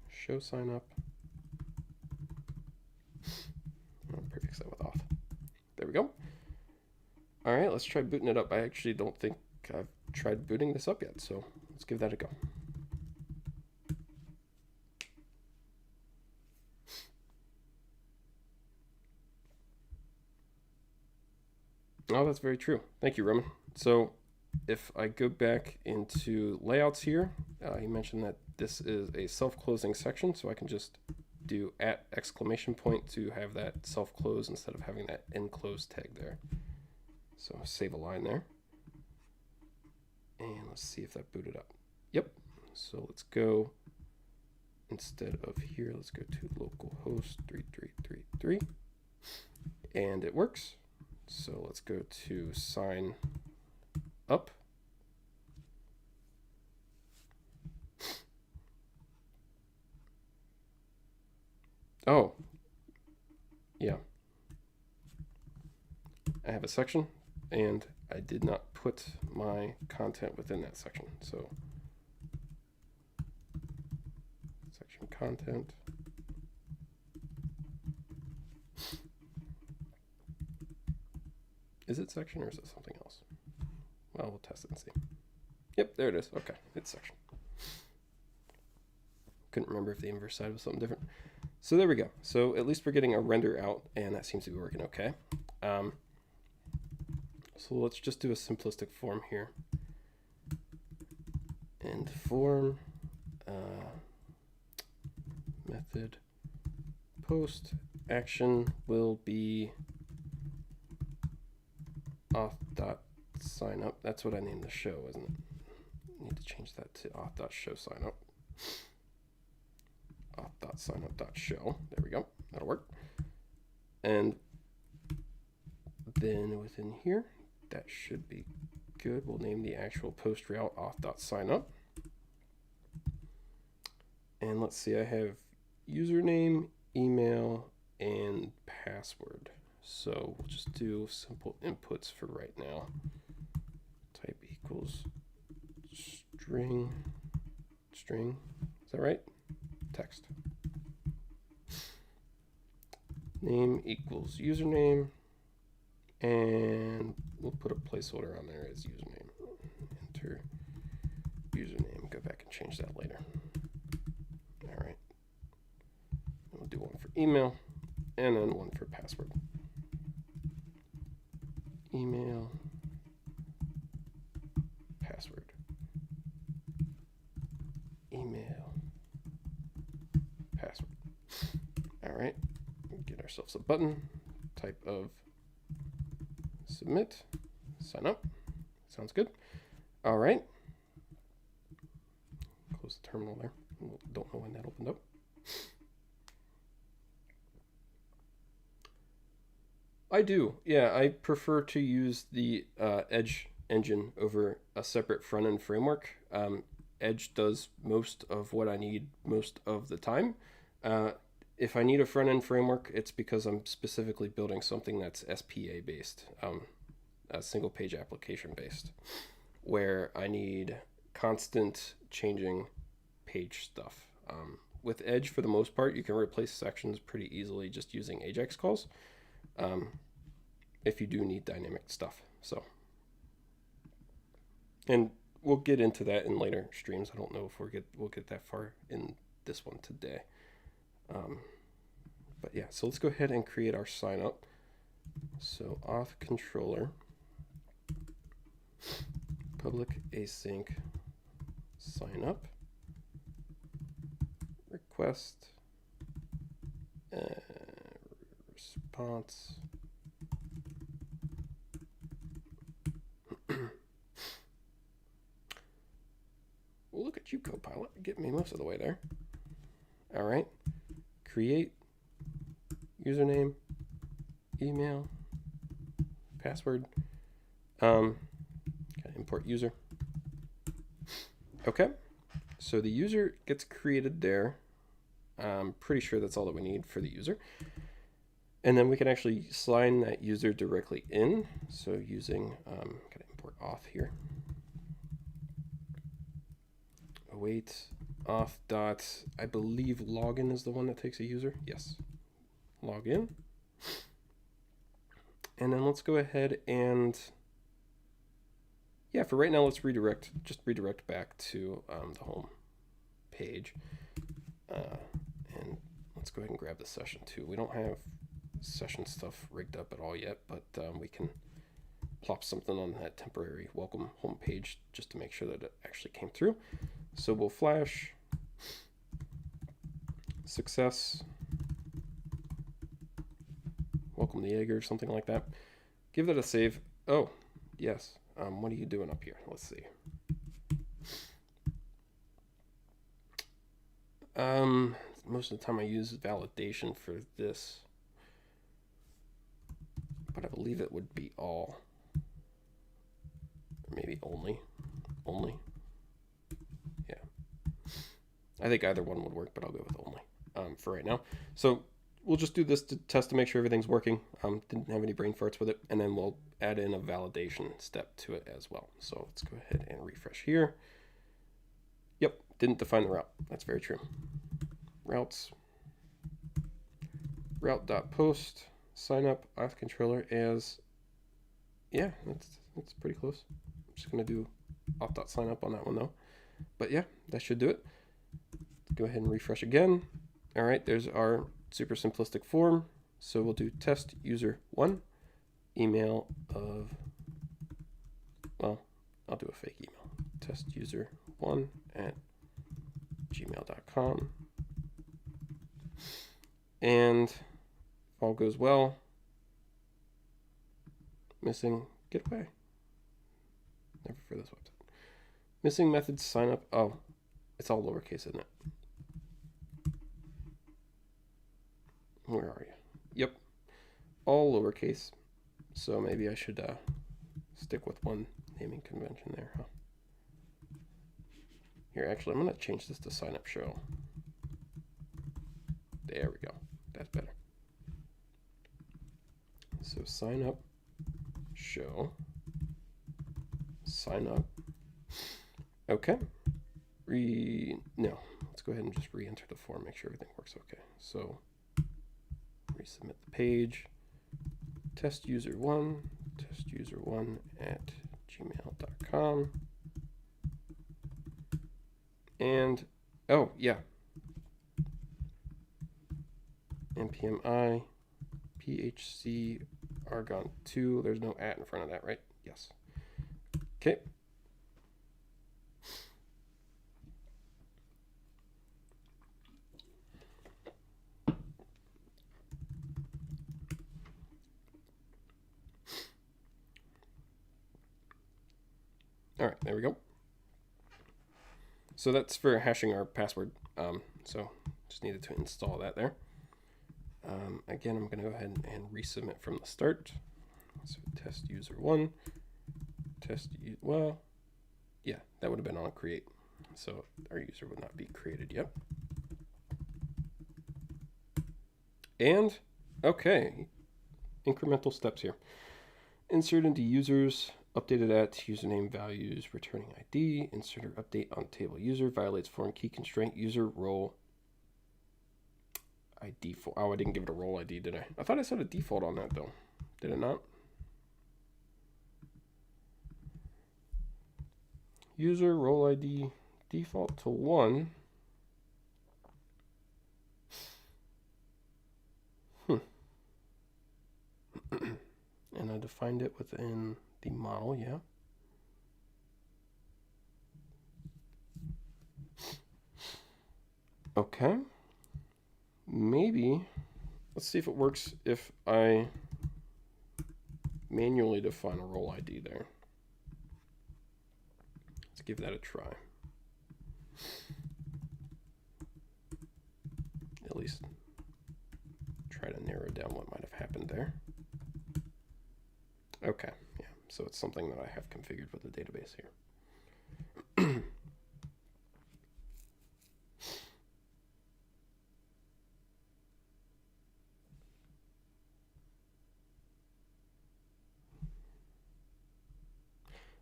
Show sign up. I'll prefix that with auth. There we go. All right, let's try booting it up. I actually don't think I've tried booting this up yet, so let's give that a go. Oh, that's very true. Thank you, Roman. So if I go back into layouts here, you mentioned that this is a self-closing section, so I can just do @ to have that self-close instead of having that enclose tag there. So save a line there. And let's see if that booted up. Yep. So let's go, instead of here, let's go to localhost 3333. And it works. So let's go to sign up. Oh, yeah. I have a section and I did not put my content within that section. So section content. Is it section or is it something else? Well, we'll test it and see. Yep, there it is. Okay, it's section. Couldn't remember if the inverse side was something different. So there we go. So at least we're getting a render out, and that seems to be working okay. So let's just do a simplistic form here. And form method post action will be auth.signup. That's what I named the show, isn't it? I need to change that to auth.showSignup. Auth.signup.show. There we go. That'll work. And then within here, that should be good. We'll name the actual post route auth.signup. And let's see, I have username, email, and password. So we'll just do simple inputs for right now. Type equals string, is that right? Text. Name equals username, and we'll put a placeholder on there as username. Enter username, go back and change that later. All right. We'll do one for email and then one for password. email, password, email, password. All right, get ourselves a button, type of submit, sign up. Sounds good. All right. Close the terminal there. Don't know when that opened up. I do. Yeah, I prefer to use the Edge engine over a separate front-end framework. Edge does most of what I need most of the time. If I need a front-end framework, it's because I'm specifically building something that's SPA based, a single page application based, where I need constant changing page stuff. With Edge, for the most part, you can replace sections pretty easily just using AJAX calls. If you do need dynamic stuff. So, and we'll get into that in later streams. I don't know if we'll get that far in this one today. But yeah, so let's go ahead and create our sign up. So auth controller, public async sign up, request, response. Well, look at you, Copilot. Get me most of the way there. All right. Create username, email, password. Gotta import user. Okay. So the user gets created there. I'm pretty sure that's all that we need for the user. And then we can actually sign that user directly in. So using, gotta import auth here. Await auth dot, I believe login is the one that takes a user. Yes. Login. And then let's go ahead and, yeah, for right now, let's redirect back to the home page. And let's go ahead and grab the session too. We don't have session stuff rigged up at all yet, but we can plop something on that temporary welcome home page just to make sure that it actually came through. So we'll flash success, welcome the egg or something like that. Give that a save. Oh, yes. What are you doing up here? Let's see. Most of the time I use validation for this, but I believe it would be all, or maybe only. Yeah. I think either one would work, but I'll go with only for right now. So we'll just do this to test to make sure everything's working. Didn't have any brain farts with it, and then we'll add in a validation step to it as well. So let's go ahead and refresh here. Yep, didn't define the route. That's very true. Routes, route.post, sign up, auth controller as, yeah, that's pretty close. I'm just gonna do auth.signup on that one though. But yeah, that should do it. Go ahead and refresh again. All right, there's our super simplistic form. So we'll do test user 1, email of, well, I'll do a fake email. Test user 1 at gmail.com. And if all goes well, missing, get away. Never for this website. Missing methods sign up. Oh, it's all lowercase, isn't it? Where are you? Yep, all lowercase. So maybe I should stick with one naming convention there, huh? Here, actually, I'm going to change this to sign up show. There we go. That's better. So sign up show. Sign up. Okay. No, let's go ahead and just re-enter the form, make sure everything works okay. So resubmit the page. Test user 1 at gmail.com. And, oh, yeah. npm I phc argon2. There's no at in front of that, right? Yes. Okay. All right, there we go. So that's for hashing our password. So just needed to install that there. Again, I'm going to go ahead and resubmit from the start. So test user 1, well, yeah, that would have been on create. So our user would not be created yet. And okay, incremental steps here. Insert into users, updated at username values, returning ID, insert or update on table user, violates foreign key constraint, user role ID. Oh, I didn't give it a role ID, did I? I thought I set a default on that though. Did it not? User role ID default to 1. And I defined it within the model, yeah. Okay. Maybe, let's see if it works if I manually define a role ID there. Let's give that a try. At least try to narrow down what might have happened there. Okay, yeah, so it's something that I have configured with the database here.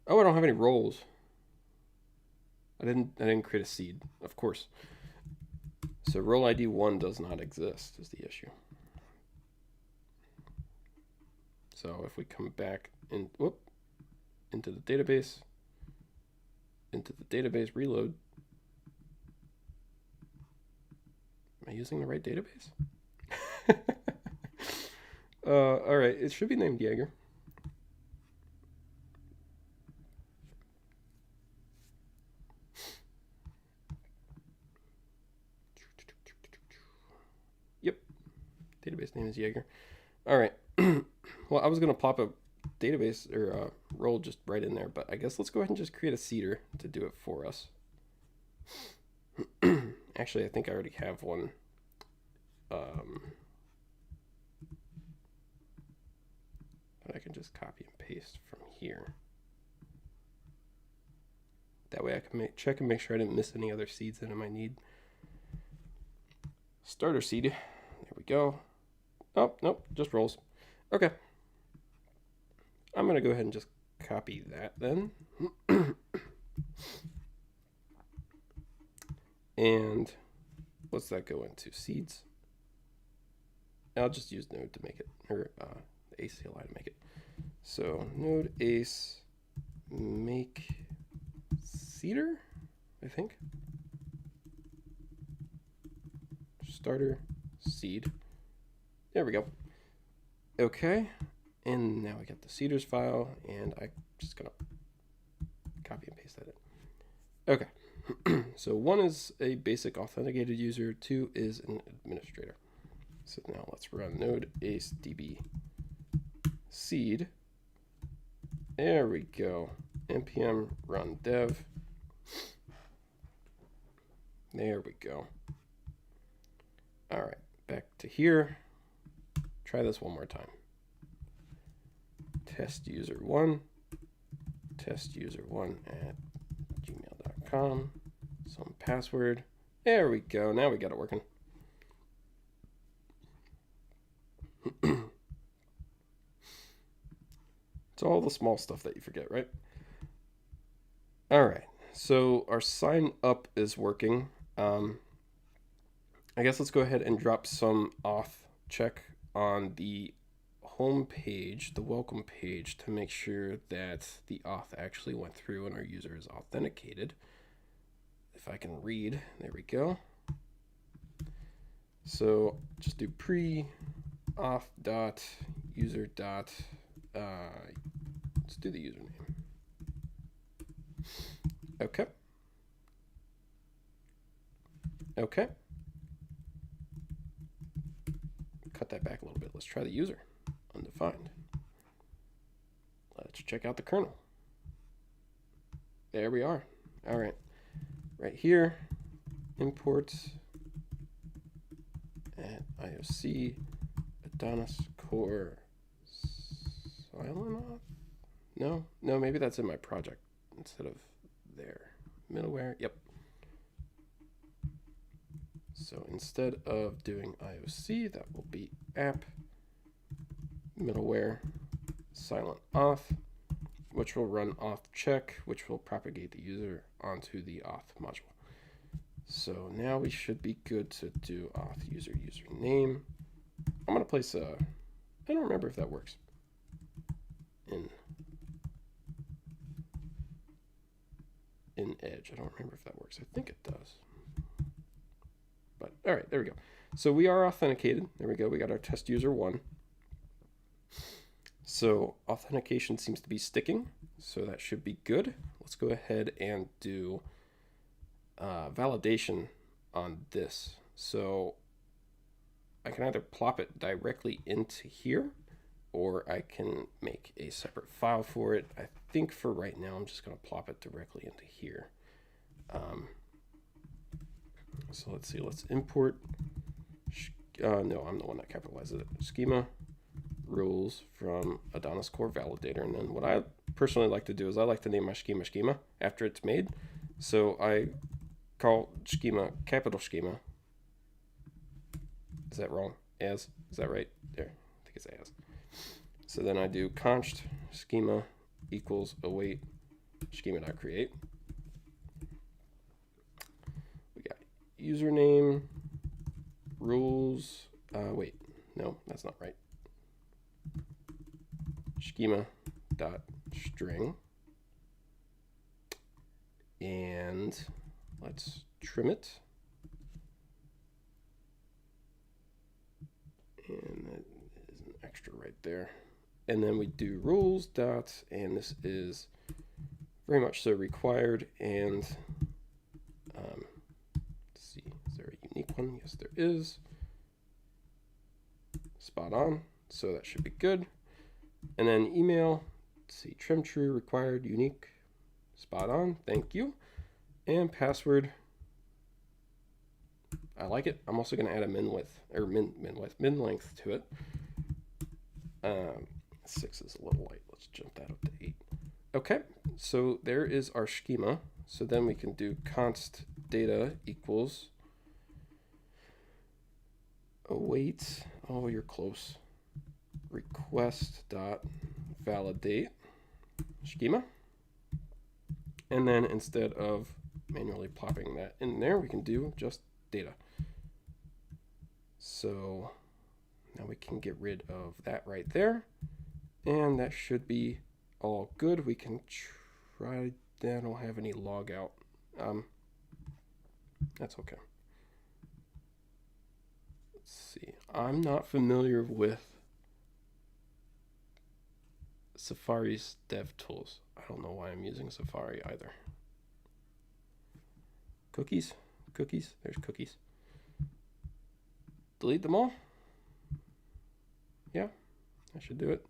Oh, I don't have any roles. I didn't create a seed, of course. So role ID 1 does not exist is the issue. So if we come back into the database, reload. Am I using the right database? All right, it should be named Jaeger. Yep, database name is Jaeger. All right. Well, I was going to plop a database or a role just right in there, but I guess let's go ahead and just create a seeder to do it for us. Actually, I think I already have one. But I can just copy and paste from here. That way I can check and make sure I didn't miss any other seeds that I might need. Starter seed. There we go. Oh, nope, just roles. Okay. I'm going to go ahead and just copy that then. And what's that go into? Seeds. I'll just use node to make it, or the ace CLI to make it. So node ace make seeder, I think. Starter seed. There we go. Okay, and now we got the seeders file, and I'm just gonna copy and paste that in. Okay, so 1 is a basic authenticated user, 2 is an administrator. So now let's run node ace db seed. There we go. npm run dev. There we go. All right, back to here. Try this one more time. Test user 1 at gmail.com. Some password. There we go. Now we got it working. It's all the small stuff that you forget, right? All right. So our sign up is working. I guess let's go ahead and drop some auth check on the home page, the welcome page, to make sure that the auth actually went through and our user is authenticated. If I can read, there we go. So just do pre auth dot user dot, let's do the username. Okay. Okay. Cut that back a little bit. Let's try the user, undefined. Let's check out the kernel. There we are. All right. Right here, import at IOC Adonis core silent auth. No, maybe that's in my project instead of there. Middleware, yep. So instead of doing IOC, that will be app middleware silent auth, which will run auth check, which will propagate the user onto the auth module. So now we should be good to do auth user username. I'm going to place a, I don't remember if that works. In Edge. I don't remember if that works. I think it does. But all right, there we go. So we are authenticated. There we go. We got our test user 1. So authentication seems to be sticking. So that should be good. Let's go ahead and do validation on this. So I can either plop it directly into here, or I can make a separate file for it. I think for right now, I'm just going to plop it directly into here. So let's see, let's import, no, I'm the one that capitalizes it, schema rules from Adonis core validator. And then what I personally like to do is I like to name my schema after it's made. So I call schema capital schema. Is that wrong? As, is that right? There, I think it's as. So then I do const schema equals await schema.create. We got username, rules, wait, no, that's not right. Schema.string. And let's trim it. And that is an extra right there. And then we do rules dot, and this is very much so required. And let's see, is there a unique one? Yes, there is. Spot on. So that should be good. And then email, let's see, trim true, required, unique, spot on. Thank you. And password. I like it. I'm also going to add a min width or min length to it. 6 is a little light. Let's jump that up to 8. Okay, so there is our schema. So then we can do const data equals await. Oh, you're close. Request dot validate schema. And then instead of manually plopping that in there, we can do just data. So now we can get rid of that right there. And that should be all good. We can try that. I don't have any log out. That's okay. Let's see. I'm not familiar with Safari's dev tools. I don't know why I'm using Safari either. Cookies. There's cookies. Delete them all. Yeah, I should do it.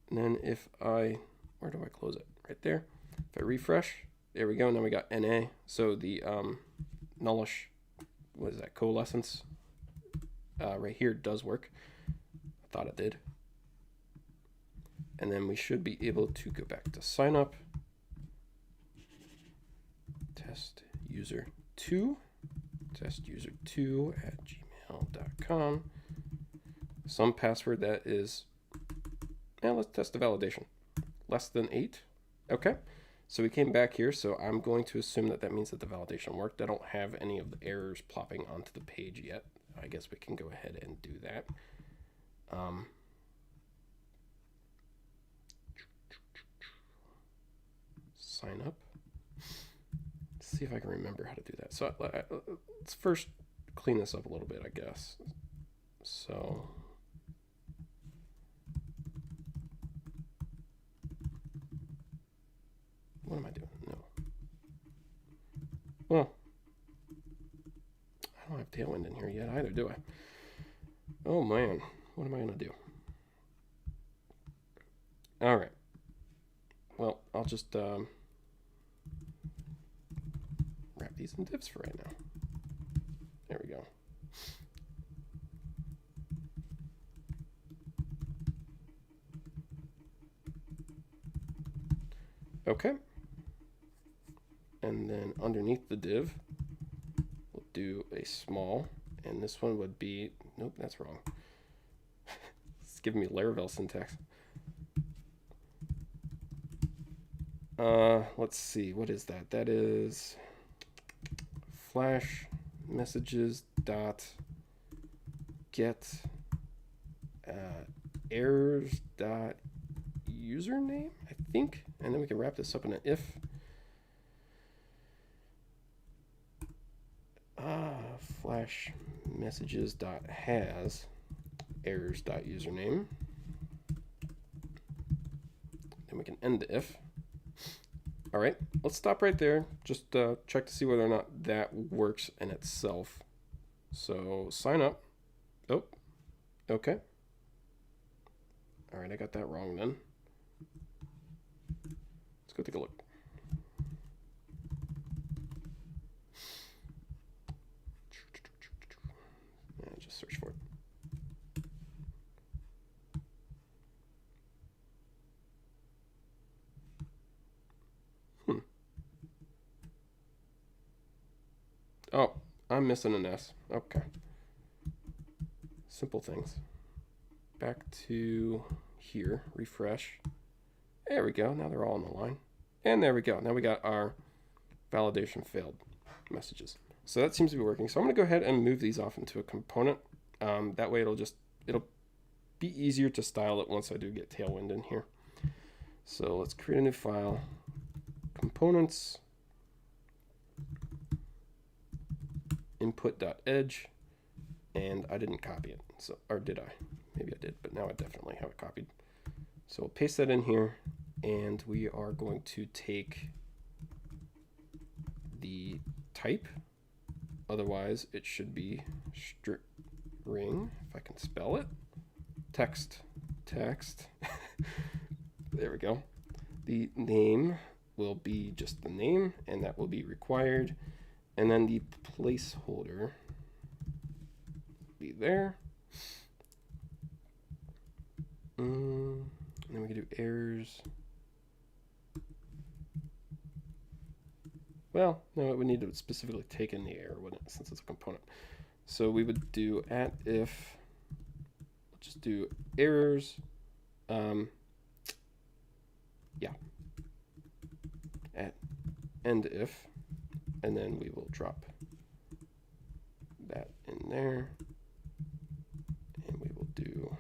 And then if I, where do I close it? Right there. If I refresh, there we go. Now we got NA. So the nullish, what is that, coalescence right here does work. I thought it did. And then we should be able to go back to sign up. Test user 2 at gmail.com. Some password that is, let's test the validation. Less than 8. Okay. So we came back here. So I'm going to assume that that means that the validation worked. I don't have any of the errors plopping onto the page yet. I guess we can go ahead and do that. Sign up. Let's see if I can remember how to do that. So let's first clean this up a little bit, I guess. So What am I doing? No. Well, I don't have Tailwind in here yet either, do I? Oh man, what am I gonna do? All right. Well, I'll just wrap these in divs for right now. There we go. Okay. And then underneath the div, we'll do a small, and this one would be, nope, that's wrong. It's giving me Laravel syntax. Let's see, what is that? That is flash messages dot get errors dot username, I think, and then we can wrap this up in an if. Flash messages dot has errors dot username. Then we can end the if. All right, let's stop right there. Just check to see whether or not that works in itself. So sign up. Oh, okay. All right, I got that wrong then. Let's go take a look. Yeah, just search for it. Oh, I'm missing an S. Okay. Simple things. Back to here, refresh. There we go. Now they're all on the line. And there we go. Now we got our validation failed messages. So that seems to be working. So I'm going to go ahead and move these off into a component. That way it'll be easier to style it once I do get Tailwind in here. So let's create a new file. Components. Input.edge, and I didn't copy it, so, or did I? Maybe I did, but now I definitely have it copied. So we'll paste that in here, and we are going to take the type, otherwise it should be string, if I can spell it, text, there we go. The name will be just the name, and that will be required. And then the placeholder be there. And then we can do errors. Well, no, it would need to specifically take in the error, wouldn't it, since it's a component. So we would do @if, let's just do errors. Yeah. End if. And then we will drop that in there, and we will do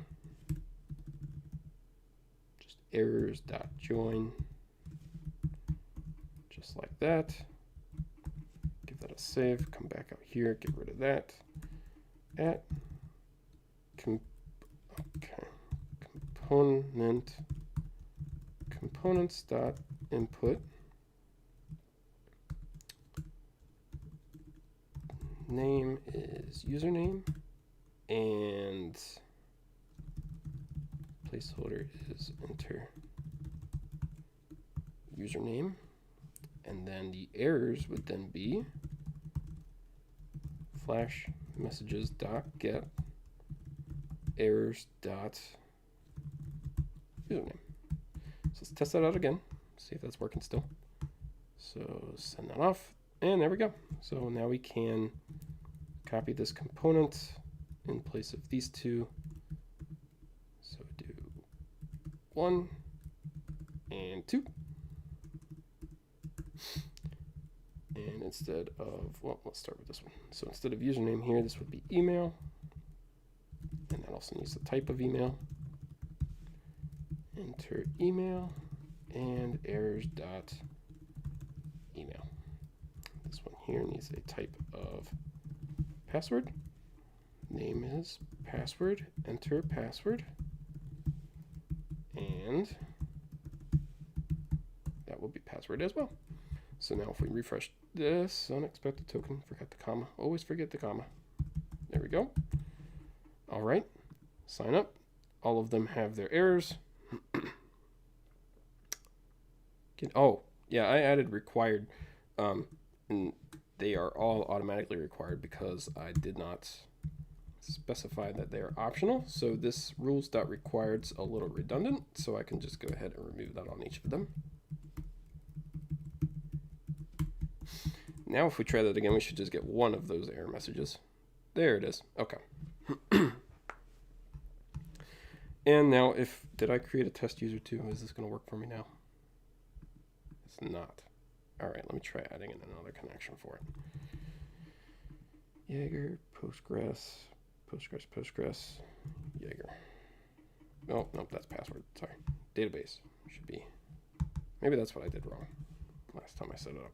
just errors.join, just like that. Give that a save, come back out here, get rid of that. Components.input. Name is username, and placeholder is enter username, and then the errors would then be flash messages dot get errors dot username. So let's test that out again, see if that's working still. So send that off, and there we go. So now we can copy this component in place of these two. So do 1 and 2. And instead of, well, let's start with this one. So instead of username here, this would be email. And that also needs the type of email. Enter email and errors dot email. This one here needs a type of password. Name is password, enter password, and that will be password. password as well. So now if we refresh this, unexpected token, forgot the comma, always forget the comma. There we go. All right, sign up. All of them have their errors. Oh, yeah, I added required, and they are all automatically required because I did not specify that they are optional. So this rules.required's a little redundant, so I can just go ahead and remove that on each of them. Now if we try that again, we should just get one of those error messages. There it is. Okay. And now did I create a test user too? Is this going to work for me now? It's not. All right, let me try adding in another connection for it. Jaeger, Postgres, Jaeger. Oh, nope, that's password. Sorry. Database should be. Maybe that's what I did wrong last time I set it up.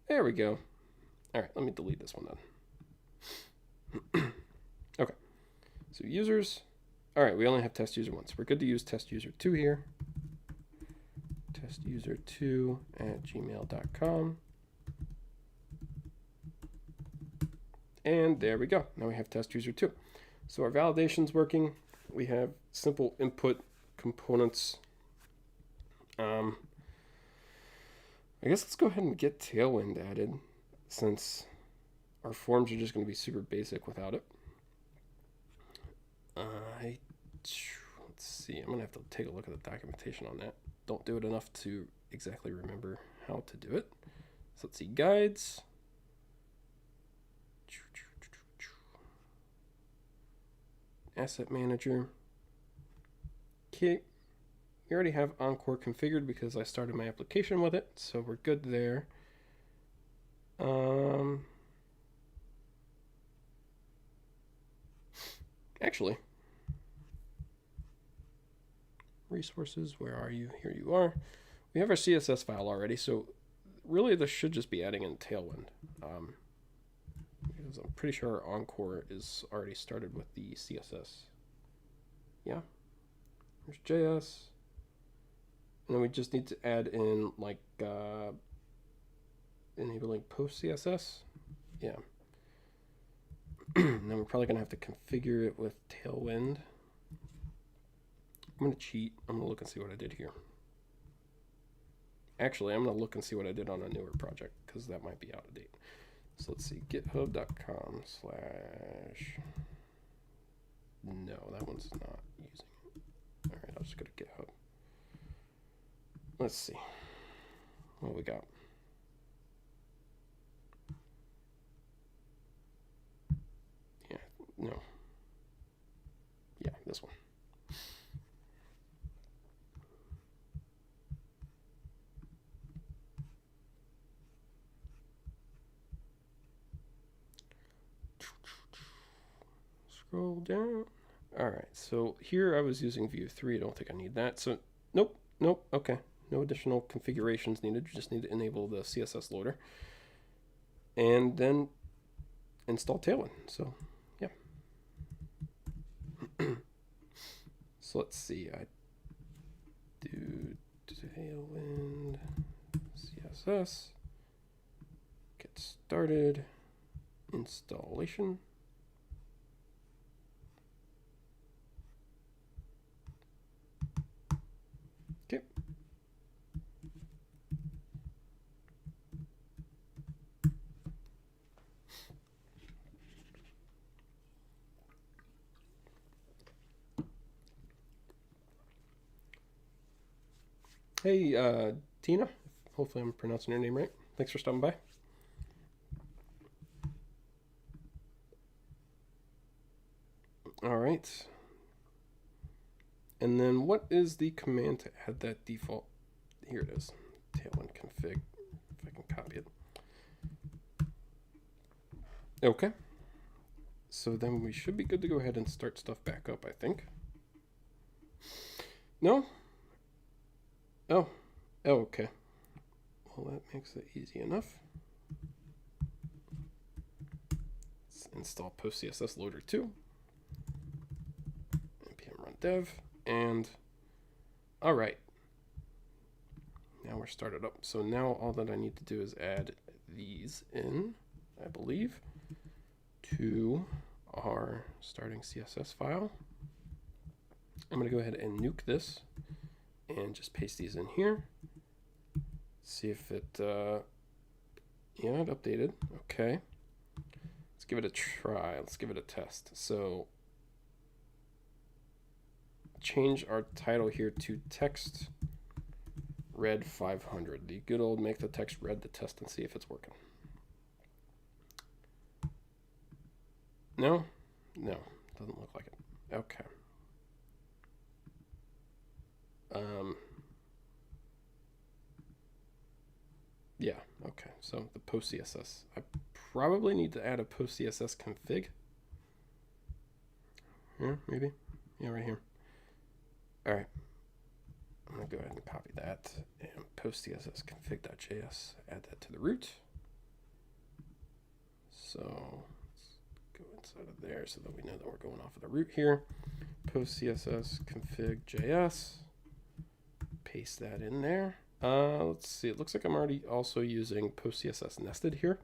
There we go. All right, let me delete this one then. Okay, so users. All right, we only have test user 1, so we're good to use test user 2 here. testuser2@gmail.com. And there we go. Now we have test user 2. So our validation's working. We have simple input components. I guess let's go ahead and get Tailwind added, since our forms are just going to be super basic without it. Let's see. I'm going to have to take a look at the documentation on that. Don't do it enough to exactly remember how to do it. So let's see. Guides. Asset Manager. Okay. We already have Encore configured because I started my application with it, so we're good there. Actually, resources, where are you? Here you are. We have our CSS file already, so really this should just be adding in Tailwind. Because I'm pretty sure our Encore is already started with the CSS. Yeah. There's JS. And then we just need to add in like enabling post CSS. Yeah. And then we're probably going to have to configure it with Tailwind. I'm going to cheat. I'm going to look and see what I did here. Actually, I'm going to look and see what I did on a newer project because that might be out of date. So let's see, github.com/ no, that one's not using it. All right, I'll just go to GitHub. Let's see what we got. Yeah, no. Yeah, this one. Scroll down. All right, so here I was using view 3. I don't think I need that. So nope. Okay. No additional configurations needed. You just need to enable the CSS loader and then install Tailwind. So yeah. So let's see. I do Tailwind CSS. Get started. Installation. Okay. Hey, Tina. Hopefully I'm pronouncing your name right. Thanks for stopping by. All right. And then what is the command to add that default? Here it is. Tailwind config. If I can copy it. Okay. So then we should be good to go ahead and start stuff back up, I think. No? Oh, okay. Well, that makes it easy enough. Let's install PostCSS loader 2, npm run dev, and all right. Now we're started up. So now all that I need to do is add these in, I believe, to our starting CSS file. I'm going to go ahead and nuke this and just paste these in here. See if it, yeah, it updated. Okay. Let's give it a try. Let's give it a test. So change our title here to text red 500. The good old make the text red to test and see if it's working. No? No, doesn't look like it. Okay. Yeah, okay. So the PostCSS. I probably need to add a PostCSS config. Here, maybe? Yeah, right here. All right. I'm going to go ahead and copy that and PostCSS config.js, add that to the root. So let's go inside of there so that we know that we're going off of the root here. PostCSS config.js, paste that in there. Let's see, it looks like I'm already also using PostCSS nested here.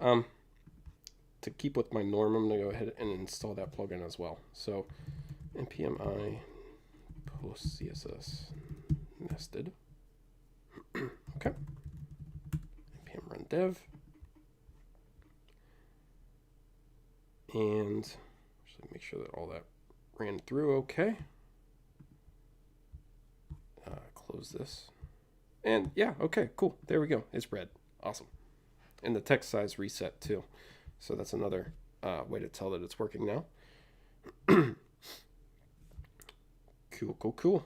To keep with my norm, I'm going to go ahead and install that plugin as well. So npm I PostCSS nested. Okay. npm run dev. And actually make sure that all that ran through okay. Close this. And yeah, okay, cool. There we go. It's red. Awesome. And the text size reset too. So that's another way to tell that it's working now. Cool, cool, cool.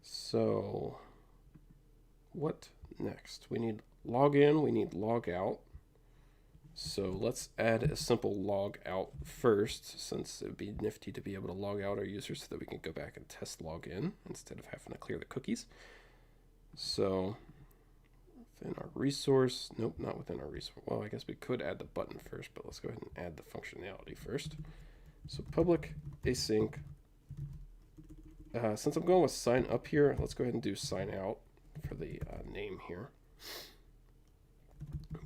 So what next? We need login, we need log out. So let's add a simple log out first, since it would be nifty to be able to log out our users so that we can go back and test login instead of having to clear the cookies. So within our resource, nope, not within our resource. Well, I guess we could add the button first, but let's go ahead and add the functionality first. So public async. Since I'm going with sign up here, let's go ahead and do sign out for the name here.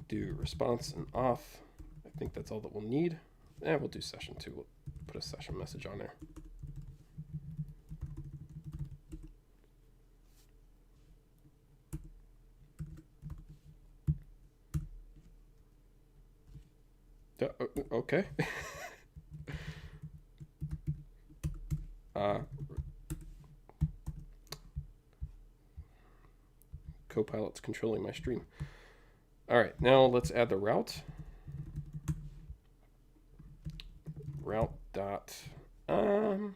Do response and auth. I think that's all that we'll need. And we'll do session too. We'll put a session message on there. Okay. Copilot's controlling my stream. All right, now let's add the route. Route dot. Let's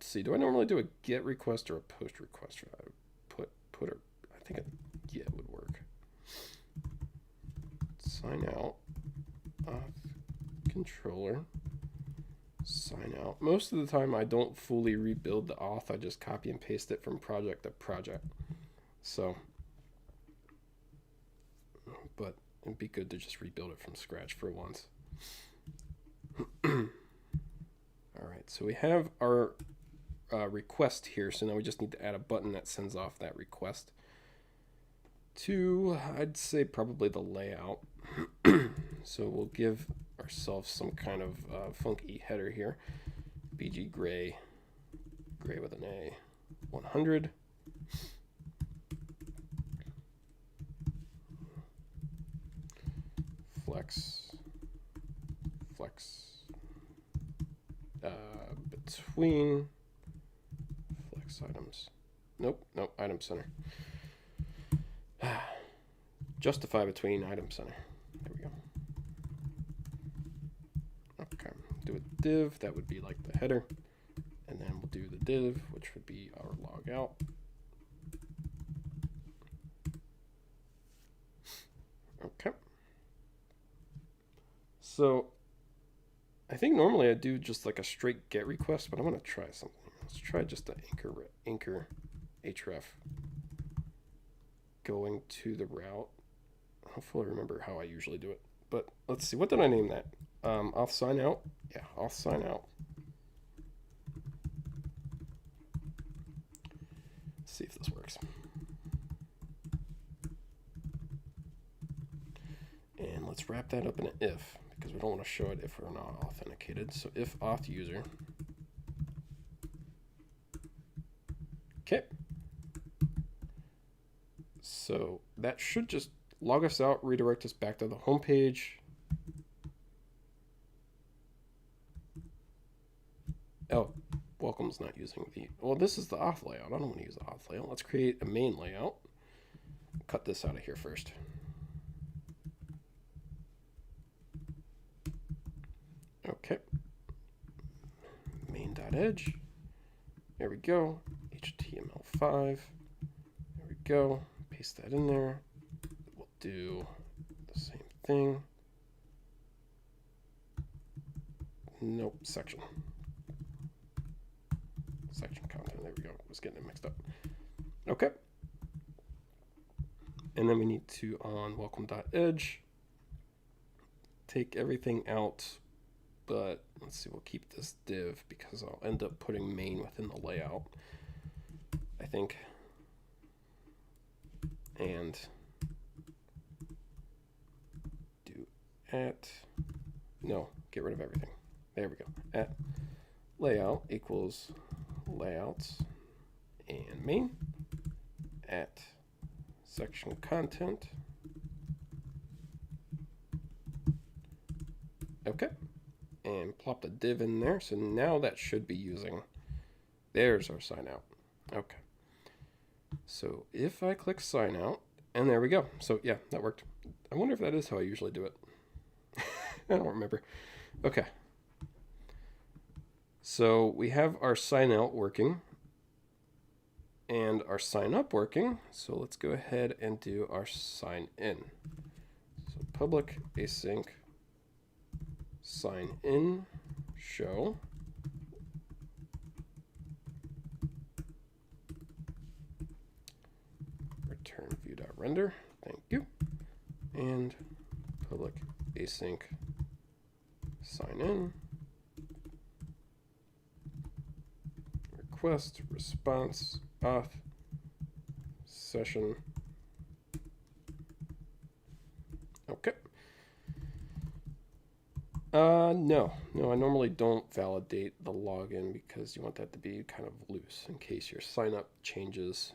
see. Do I normally do a get request or a post request? I would put or I think a get would work. Sign out. Controller. Sign out. Most of the time, I don't fully rebuild the auth. I just copy and paste it from project to project. So. But it'd be good to just rebuild it from scratch for once. All right, so we have our request here. So now we just need to add a button that sends off that request to, I'd say, probably the layout. So we'll give ourselves some kind of funky header here. BG gray, gray with an A, 100. Flex, between flex items. Nope, item center. Justify between item center. There we go. Okay, do a div, that would be like the header. And then we'll do the div, which would be our log out. Okay. So I think normally I do just like a straight get request, but I'm going to try something. Let's try just the anchor href going to the route don't fully remember how I usually do it. But let's see, what did I name that? Auth sign out? Yeah, auth sign out. Let's see if this works. And let's wrap that up in an if, because we don't want to show it if we're not authenticated. So if auth user. Okay. So that should just log us out, redirect us back to the home page. Oh, welcome's not using the, well, this is the auth layout. I don't want to use the auth layout. Let's create a main layout. Cut this out of here first. Okay. Main.edge. There we go. HTML5. There we go. Paste that in there. We'll do the same thing. Nope, section. Section content. There we go. I was getting it mixed up. Okay. And then we need to, on welcome.edge, take everything out, but let's see, we'll keep this div because I'll end up putting main within the layout, I think. And do at, no, get rid of everything. There we go. At layout equals layouts and main at section content. Okay. And plop the div in there. So now that should be using, there's our sign out. Okay. So if I click sign out, and there we go. So yeah, that worked. I wonder if that is how I usually do it. I don't remember. Okay. So we have our sign out working and our sign up working. So let's go ahead and do our sign in. So public async sign in show. Return view.render. Thank you. And public async sign in. Request, response, auth, session. Okay. No, I normally don't validate the login because you want that to be kind of loose in case your sign up changes,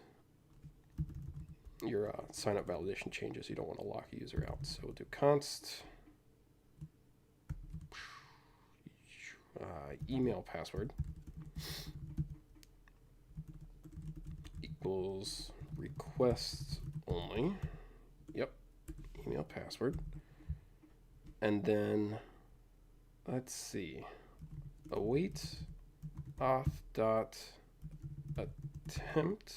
your sign up validation changes. You don't want to lock a user out. So we'll do const email password equals request only. Yep, email password. And then let's see, await auth dot attempt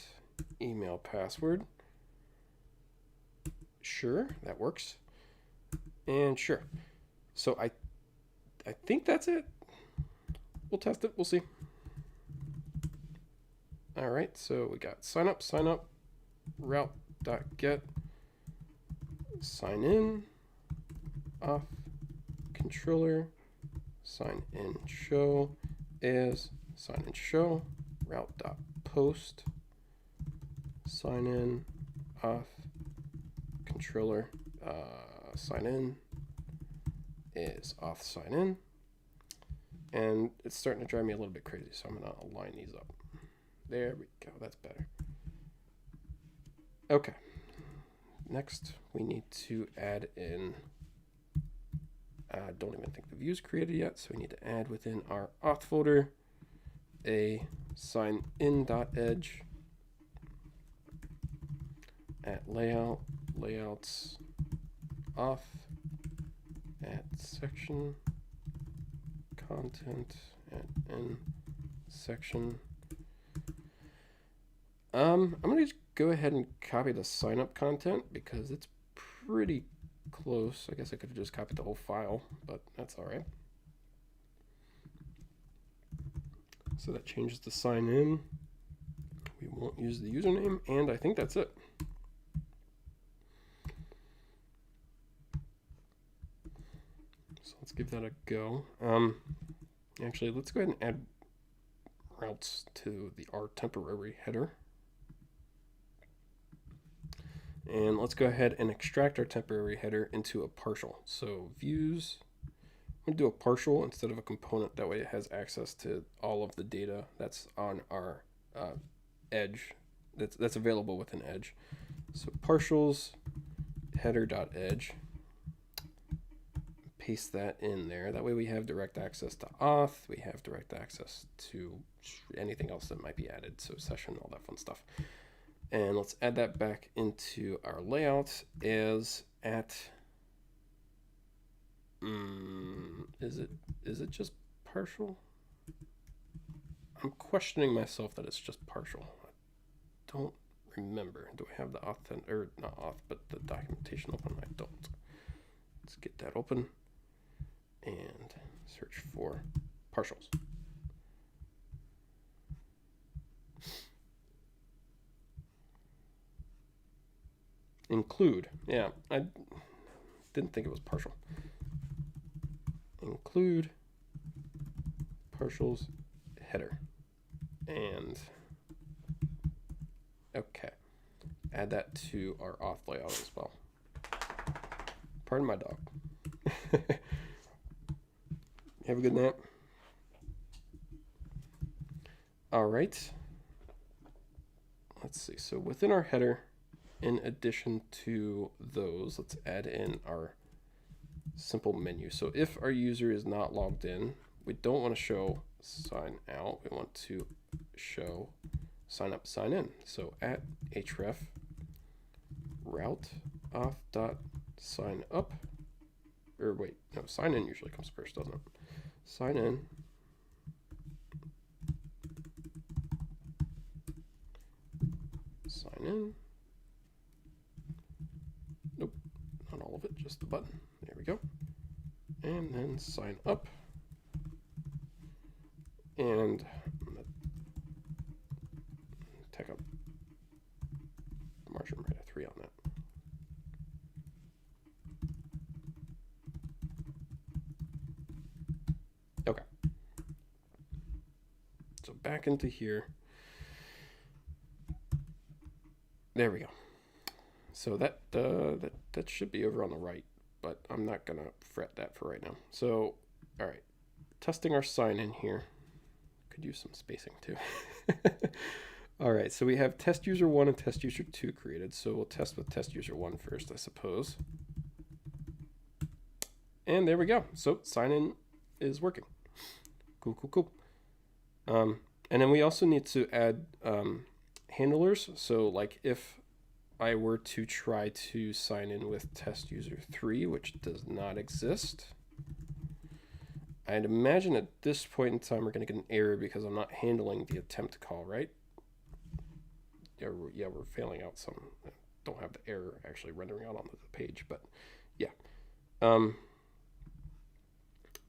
email password. Sure, that works. And sure. So I think that's it. We'll test it. We'll see. All right. So we got sign up, route.get, sign in, auth, controller, sign in show is sign in show, route.post, sign in, auth, controller, sign in is auth sign in. And it's starting to drive me a little bit crazy, so I'm going to align these up. There we go. That's better. Okay. Next, we need to add in, don't even think the view's created yet, so we need to add within our auth folder a sign in.edge at layout, layouts, auth, at section, content, at in section. I'm going to just go ahead and copy the sign up content because it's pretty close. I guess I could have just copied the whole file, but that's all right. So that changes the sign in. We won't use the username, and I think that's it. give that a go. Actually, let's go ahead and add routes to our temporary header. And let's go ahead and extract our temporary header into a partial. So views, I'm going to do a partial instead of a component. That way it has access to all of the data that's on our edge, that's available within edge. So partials header.edge. Paste that in there. That way we have direct access to auth. We have direct access to anything else that might be added. So session, all that fun stuff. And let's add that back into our layout as at, is it just partial? I'm questioning myself that it's just partial. I don't remember. Do I have the not auth, but the documentation open? I don't. Let's get that open and search for partials. Include, yeah, I didn't think it was partial. Include partials header. And okay, add that to our auth layout as well. Pardon my dog. Have a good nap. All right. Let's see. So within our header, in addition to those, let's add in our simple menu. So if our user is not logged in, we don't want to show sign out. We want to show sign up, sign in. So at href route auth dot sign up, or wait, no, sign in usually comes first, doesn't it? Sign in. Sign in. Nope, not all of it, just the button. There we go. And then sign up. And I'm gonna take up margin right at 3 on that. Okay. So back into here. There we go. So that should be over on the right, but I'm not gonna fret that for right now. So, all right, testing our sign in here. Could use some spacing too. All right, so we have test user 1 and test user 2 created. So we'll test with test user 1 first, I suppose. And there we go. So sign in is working. Cool, cool, cool. And then we also need to add handlers. So like if I were to try to sign in with test user 3, which does not exist, I'd imagine at this point in time we're going to get an error because I'm not handling the attempt call, right? Yeah, we're failing out some. I don't have the error actually rendering out on the page, but yeah.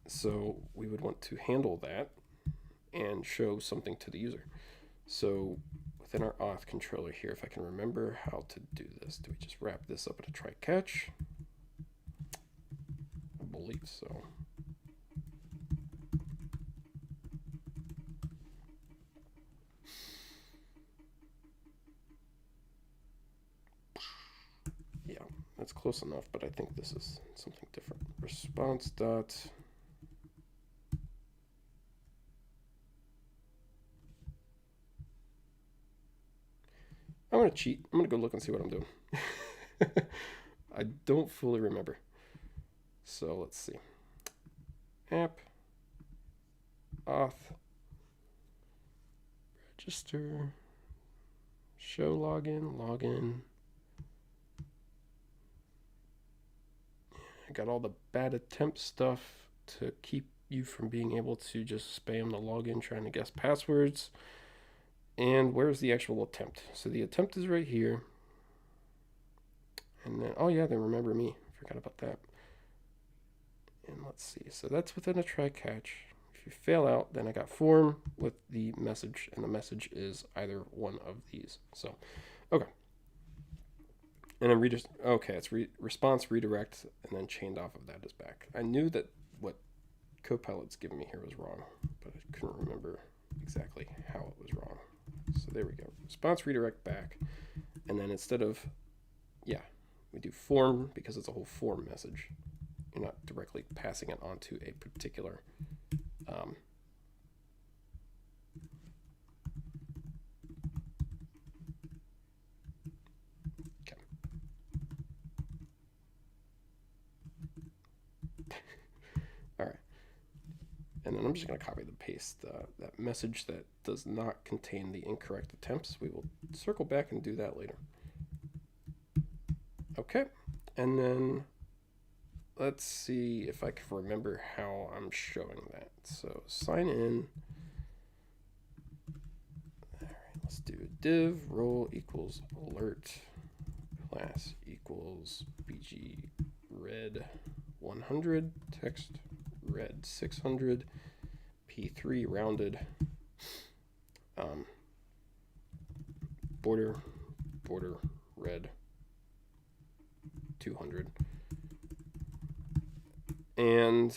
So we would want to handle that and show something to the user. So within our auth controller here, if I can remember how to do this, do we just wrap this up in a try catch? I believe so. Yeah, that's close enough, but I think this is something different. Response dot. I'm going to cheat. I'm going to go look and see what I'm doing. I don't fully remember. So let's see. App. Auth. Register. Show login. Login. I got all the bad attempt stuff to keep you from being able to just spam the login trying to guess passwords. And where's the actual attempt? So the attempt is right here. And then, oh yeah, then remember me. Forgot about that. And let's see. So that's within a try catch. If you fail out, then I got form with the message, and the message is either one of these. So, okay. And then okay, it's response, redirect, and then chained off of that is back. I knew that what Copilot's given me here was wrong, but I couldn't remember exactly how it was wrong. So there we go. Response redirect back. And then instead of, yeah, we do form because it's a whole form message. You're not directly passing it onto a particular okay. All right. And then I'm just going to copy and paste that message that does not contain the incorrect attempts. We will circle back and do that later. Okay. And then let's see if I can remember how I'm showing that. So sign in. All right, let's do div role equals alert, class equals bg red 100, text red 600, p3 rounded, border red 200. And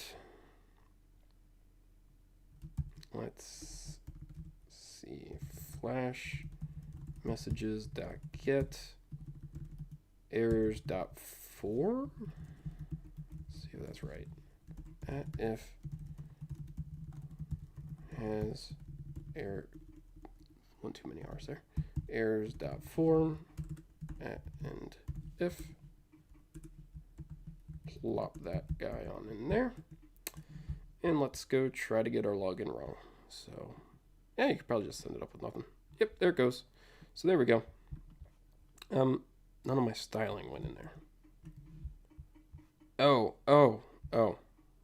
let's see, flash messages.get errors.form. See if that's right. At if has error, one too many R's there. Errors.form at and if. Plop that guy on in there. And let's go try to get our login wrong. So, yeah, you could probably just send it up with nothing. Yep, there it goes. So there we go. None of my styling went in there. Oh,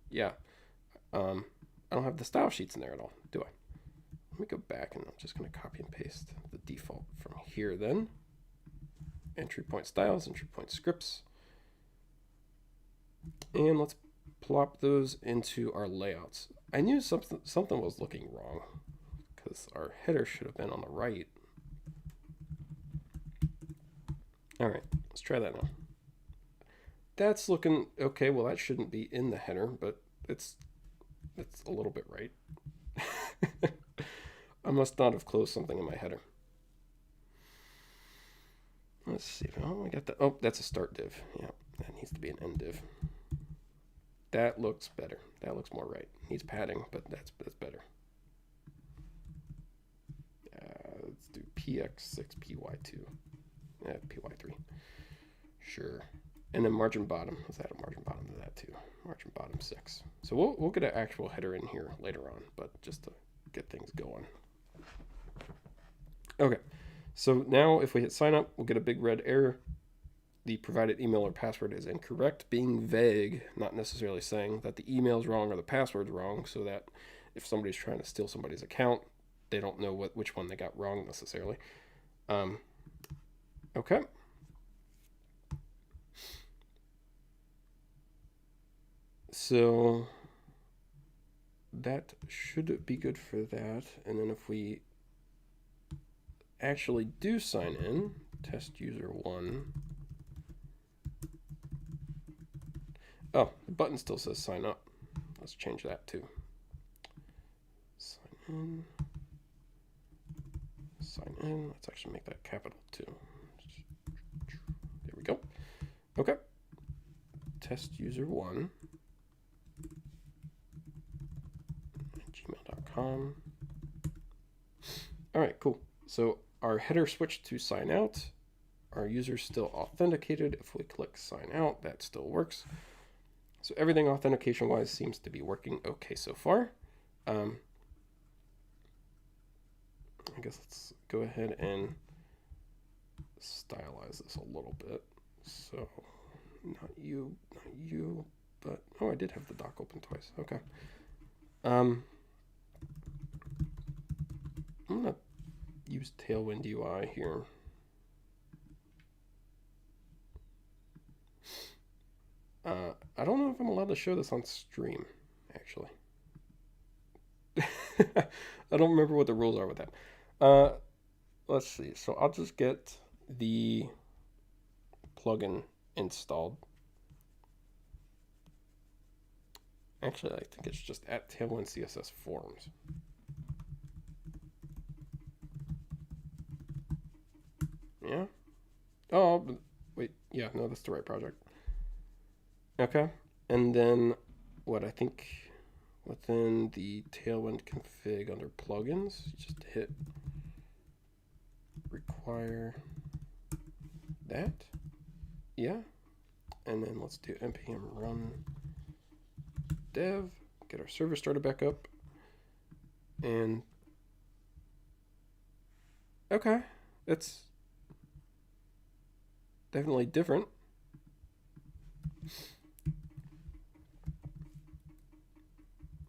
yeah. I don't have the style sheets in there at all, do I? Let me go back and I'm just going to copy and paste the default from here then. Entry point styles, entry point scripts. And let's plop those into our layouts. I knew something was looking wrong because our header should have been on the right. All right, let's try that now. That's looking okay. Well, that shouldn't be in the header, but it's a little bit right. I must not have closed something in my header. Let's see. Oh, I got that. Oh, that's a start div. Yeah, that needs to be an end div. That looks better. That looks more right. Needs padding, but that's better. Let's do px6 py2. py3. Sure. And then margin bottom. Let's add a margin bottom to that too. Margin bottom 6. So we'll get an actual header in here later on, but just to get things going. Okay. So now if we hit sign up, we'll get a big red error. The provided email or password is incorrect, being vague, not necessarily saying that the email is wrong or the password's wrong, so that if somebody's trying to steal somebody's account, they don't know which one they got wrong necessarily. Okay. So that should be good for that. And then if we actually do sign in, test user 1. Oh, the button still says sign up. Let's change that too. Sign in. Sign in. Let's actually make that capital too. There we go. Okay. Test user 1. gmail.com. All right, cool. So our header switched to sign out. Our user's still authenticated. If we click sign out, that still works. So everything authentication-wise seems to be working okay so far. I guess let's go ahead and stylize this a little bit. So not you, but oh, I did have the doc open twice. Okay. I'm gonna use Tailwind UI here. I don't know if I'm allowed to show this on stream, actually. I don't remember what the rules are with that. Let's see. So I'll just get the plugin installed. Actually, I think it's just at TailwindCSS forums. Yeah. Oh, but wait. Yeah, no, that's the right project. Okay. And then what I think within the Tailwind config under plugins, you just hit require that. Yeah. And then let's do npm run dev, get our server started back up. And okay, it's definitely different.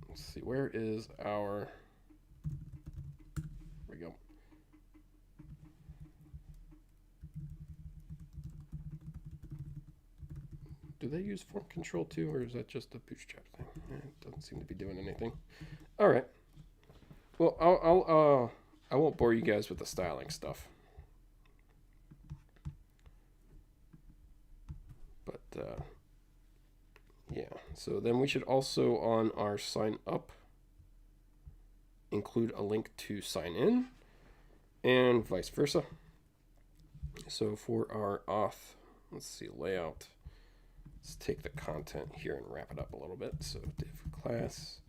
Let's see, where is our, there we go. Do they use form control too, or is that just a bootstrap thing? It doesn't seem to be doing anything. All right. Well, I won't bore you guys with the styling stuff. But yeah, so then we should also on our sign up include a link to sign in and vice versa. So for our auth, let's see, layout. Let's take the content here and wrap it up a little bit. So div class,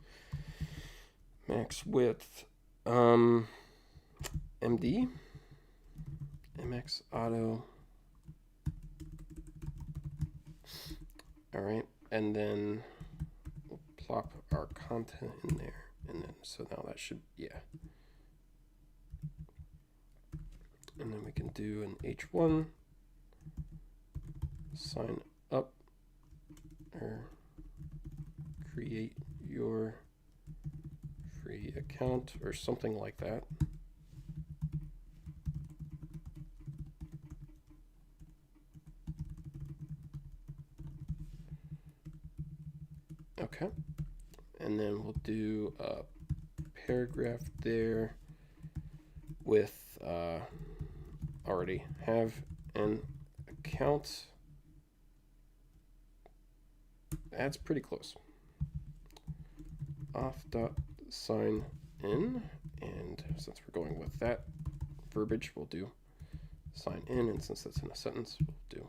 max width, MD, MX auto. All right, and then we'll plop our content in there, and then so now that should, yeah. And then we can do an H1 sign up or create your free account or something like that. Okay, and then we'll do a paragraph there with already have an account. That's pretty close. Auth.sign in, and since we're going with that verbiage, we'll do sign in, and since that's in a sentence, we'll do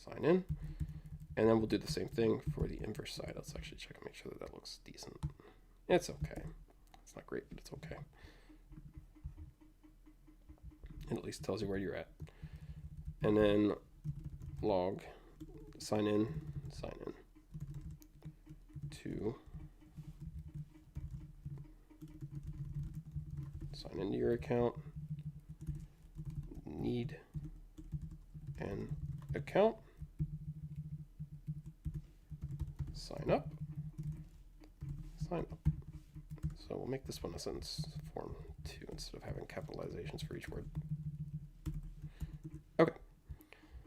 sign in. And then we'll do the same thing for the inverse side. Let's actually check and make sure that that looks decent. It's okay. It's not great, but it's okay. It at least tells you where you're at. And then log, sign in to sign into your account, need an account, sign up. So we'll make this one a sentence form too, instead of having capitalizations for each word. Okay.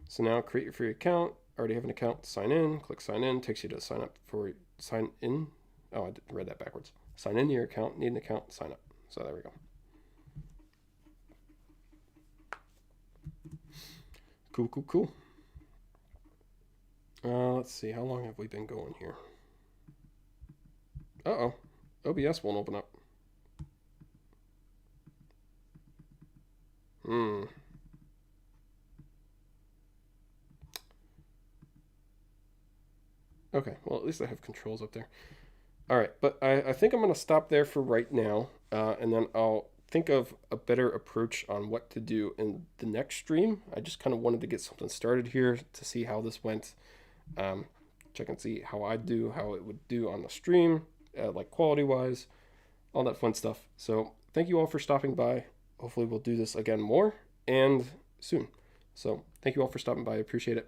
So now create your free account. Already have an account, sign in, click sign in, takes you to sign up for sign in. Oh, I read that backwards. Sign in your account, need an account, sign up. So there we go. Cool. Let's see, how long have we been going here? Uh-oh, OBS won't open up. Okay, well, at least I have controls up there. All right, but I think I'm going to stop there for right now, and then I'll think of a better approach on what to do in the next stream. I just kind of wanted to get something started here to see how this went. Check and see how it would do on the stream, like quality-wise, all that fun stuff. So thank you all for stopping by. Hopefully we'll do this again more and soon. So thank you all for stopping by. I appreciate it.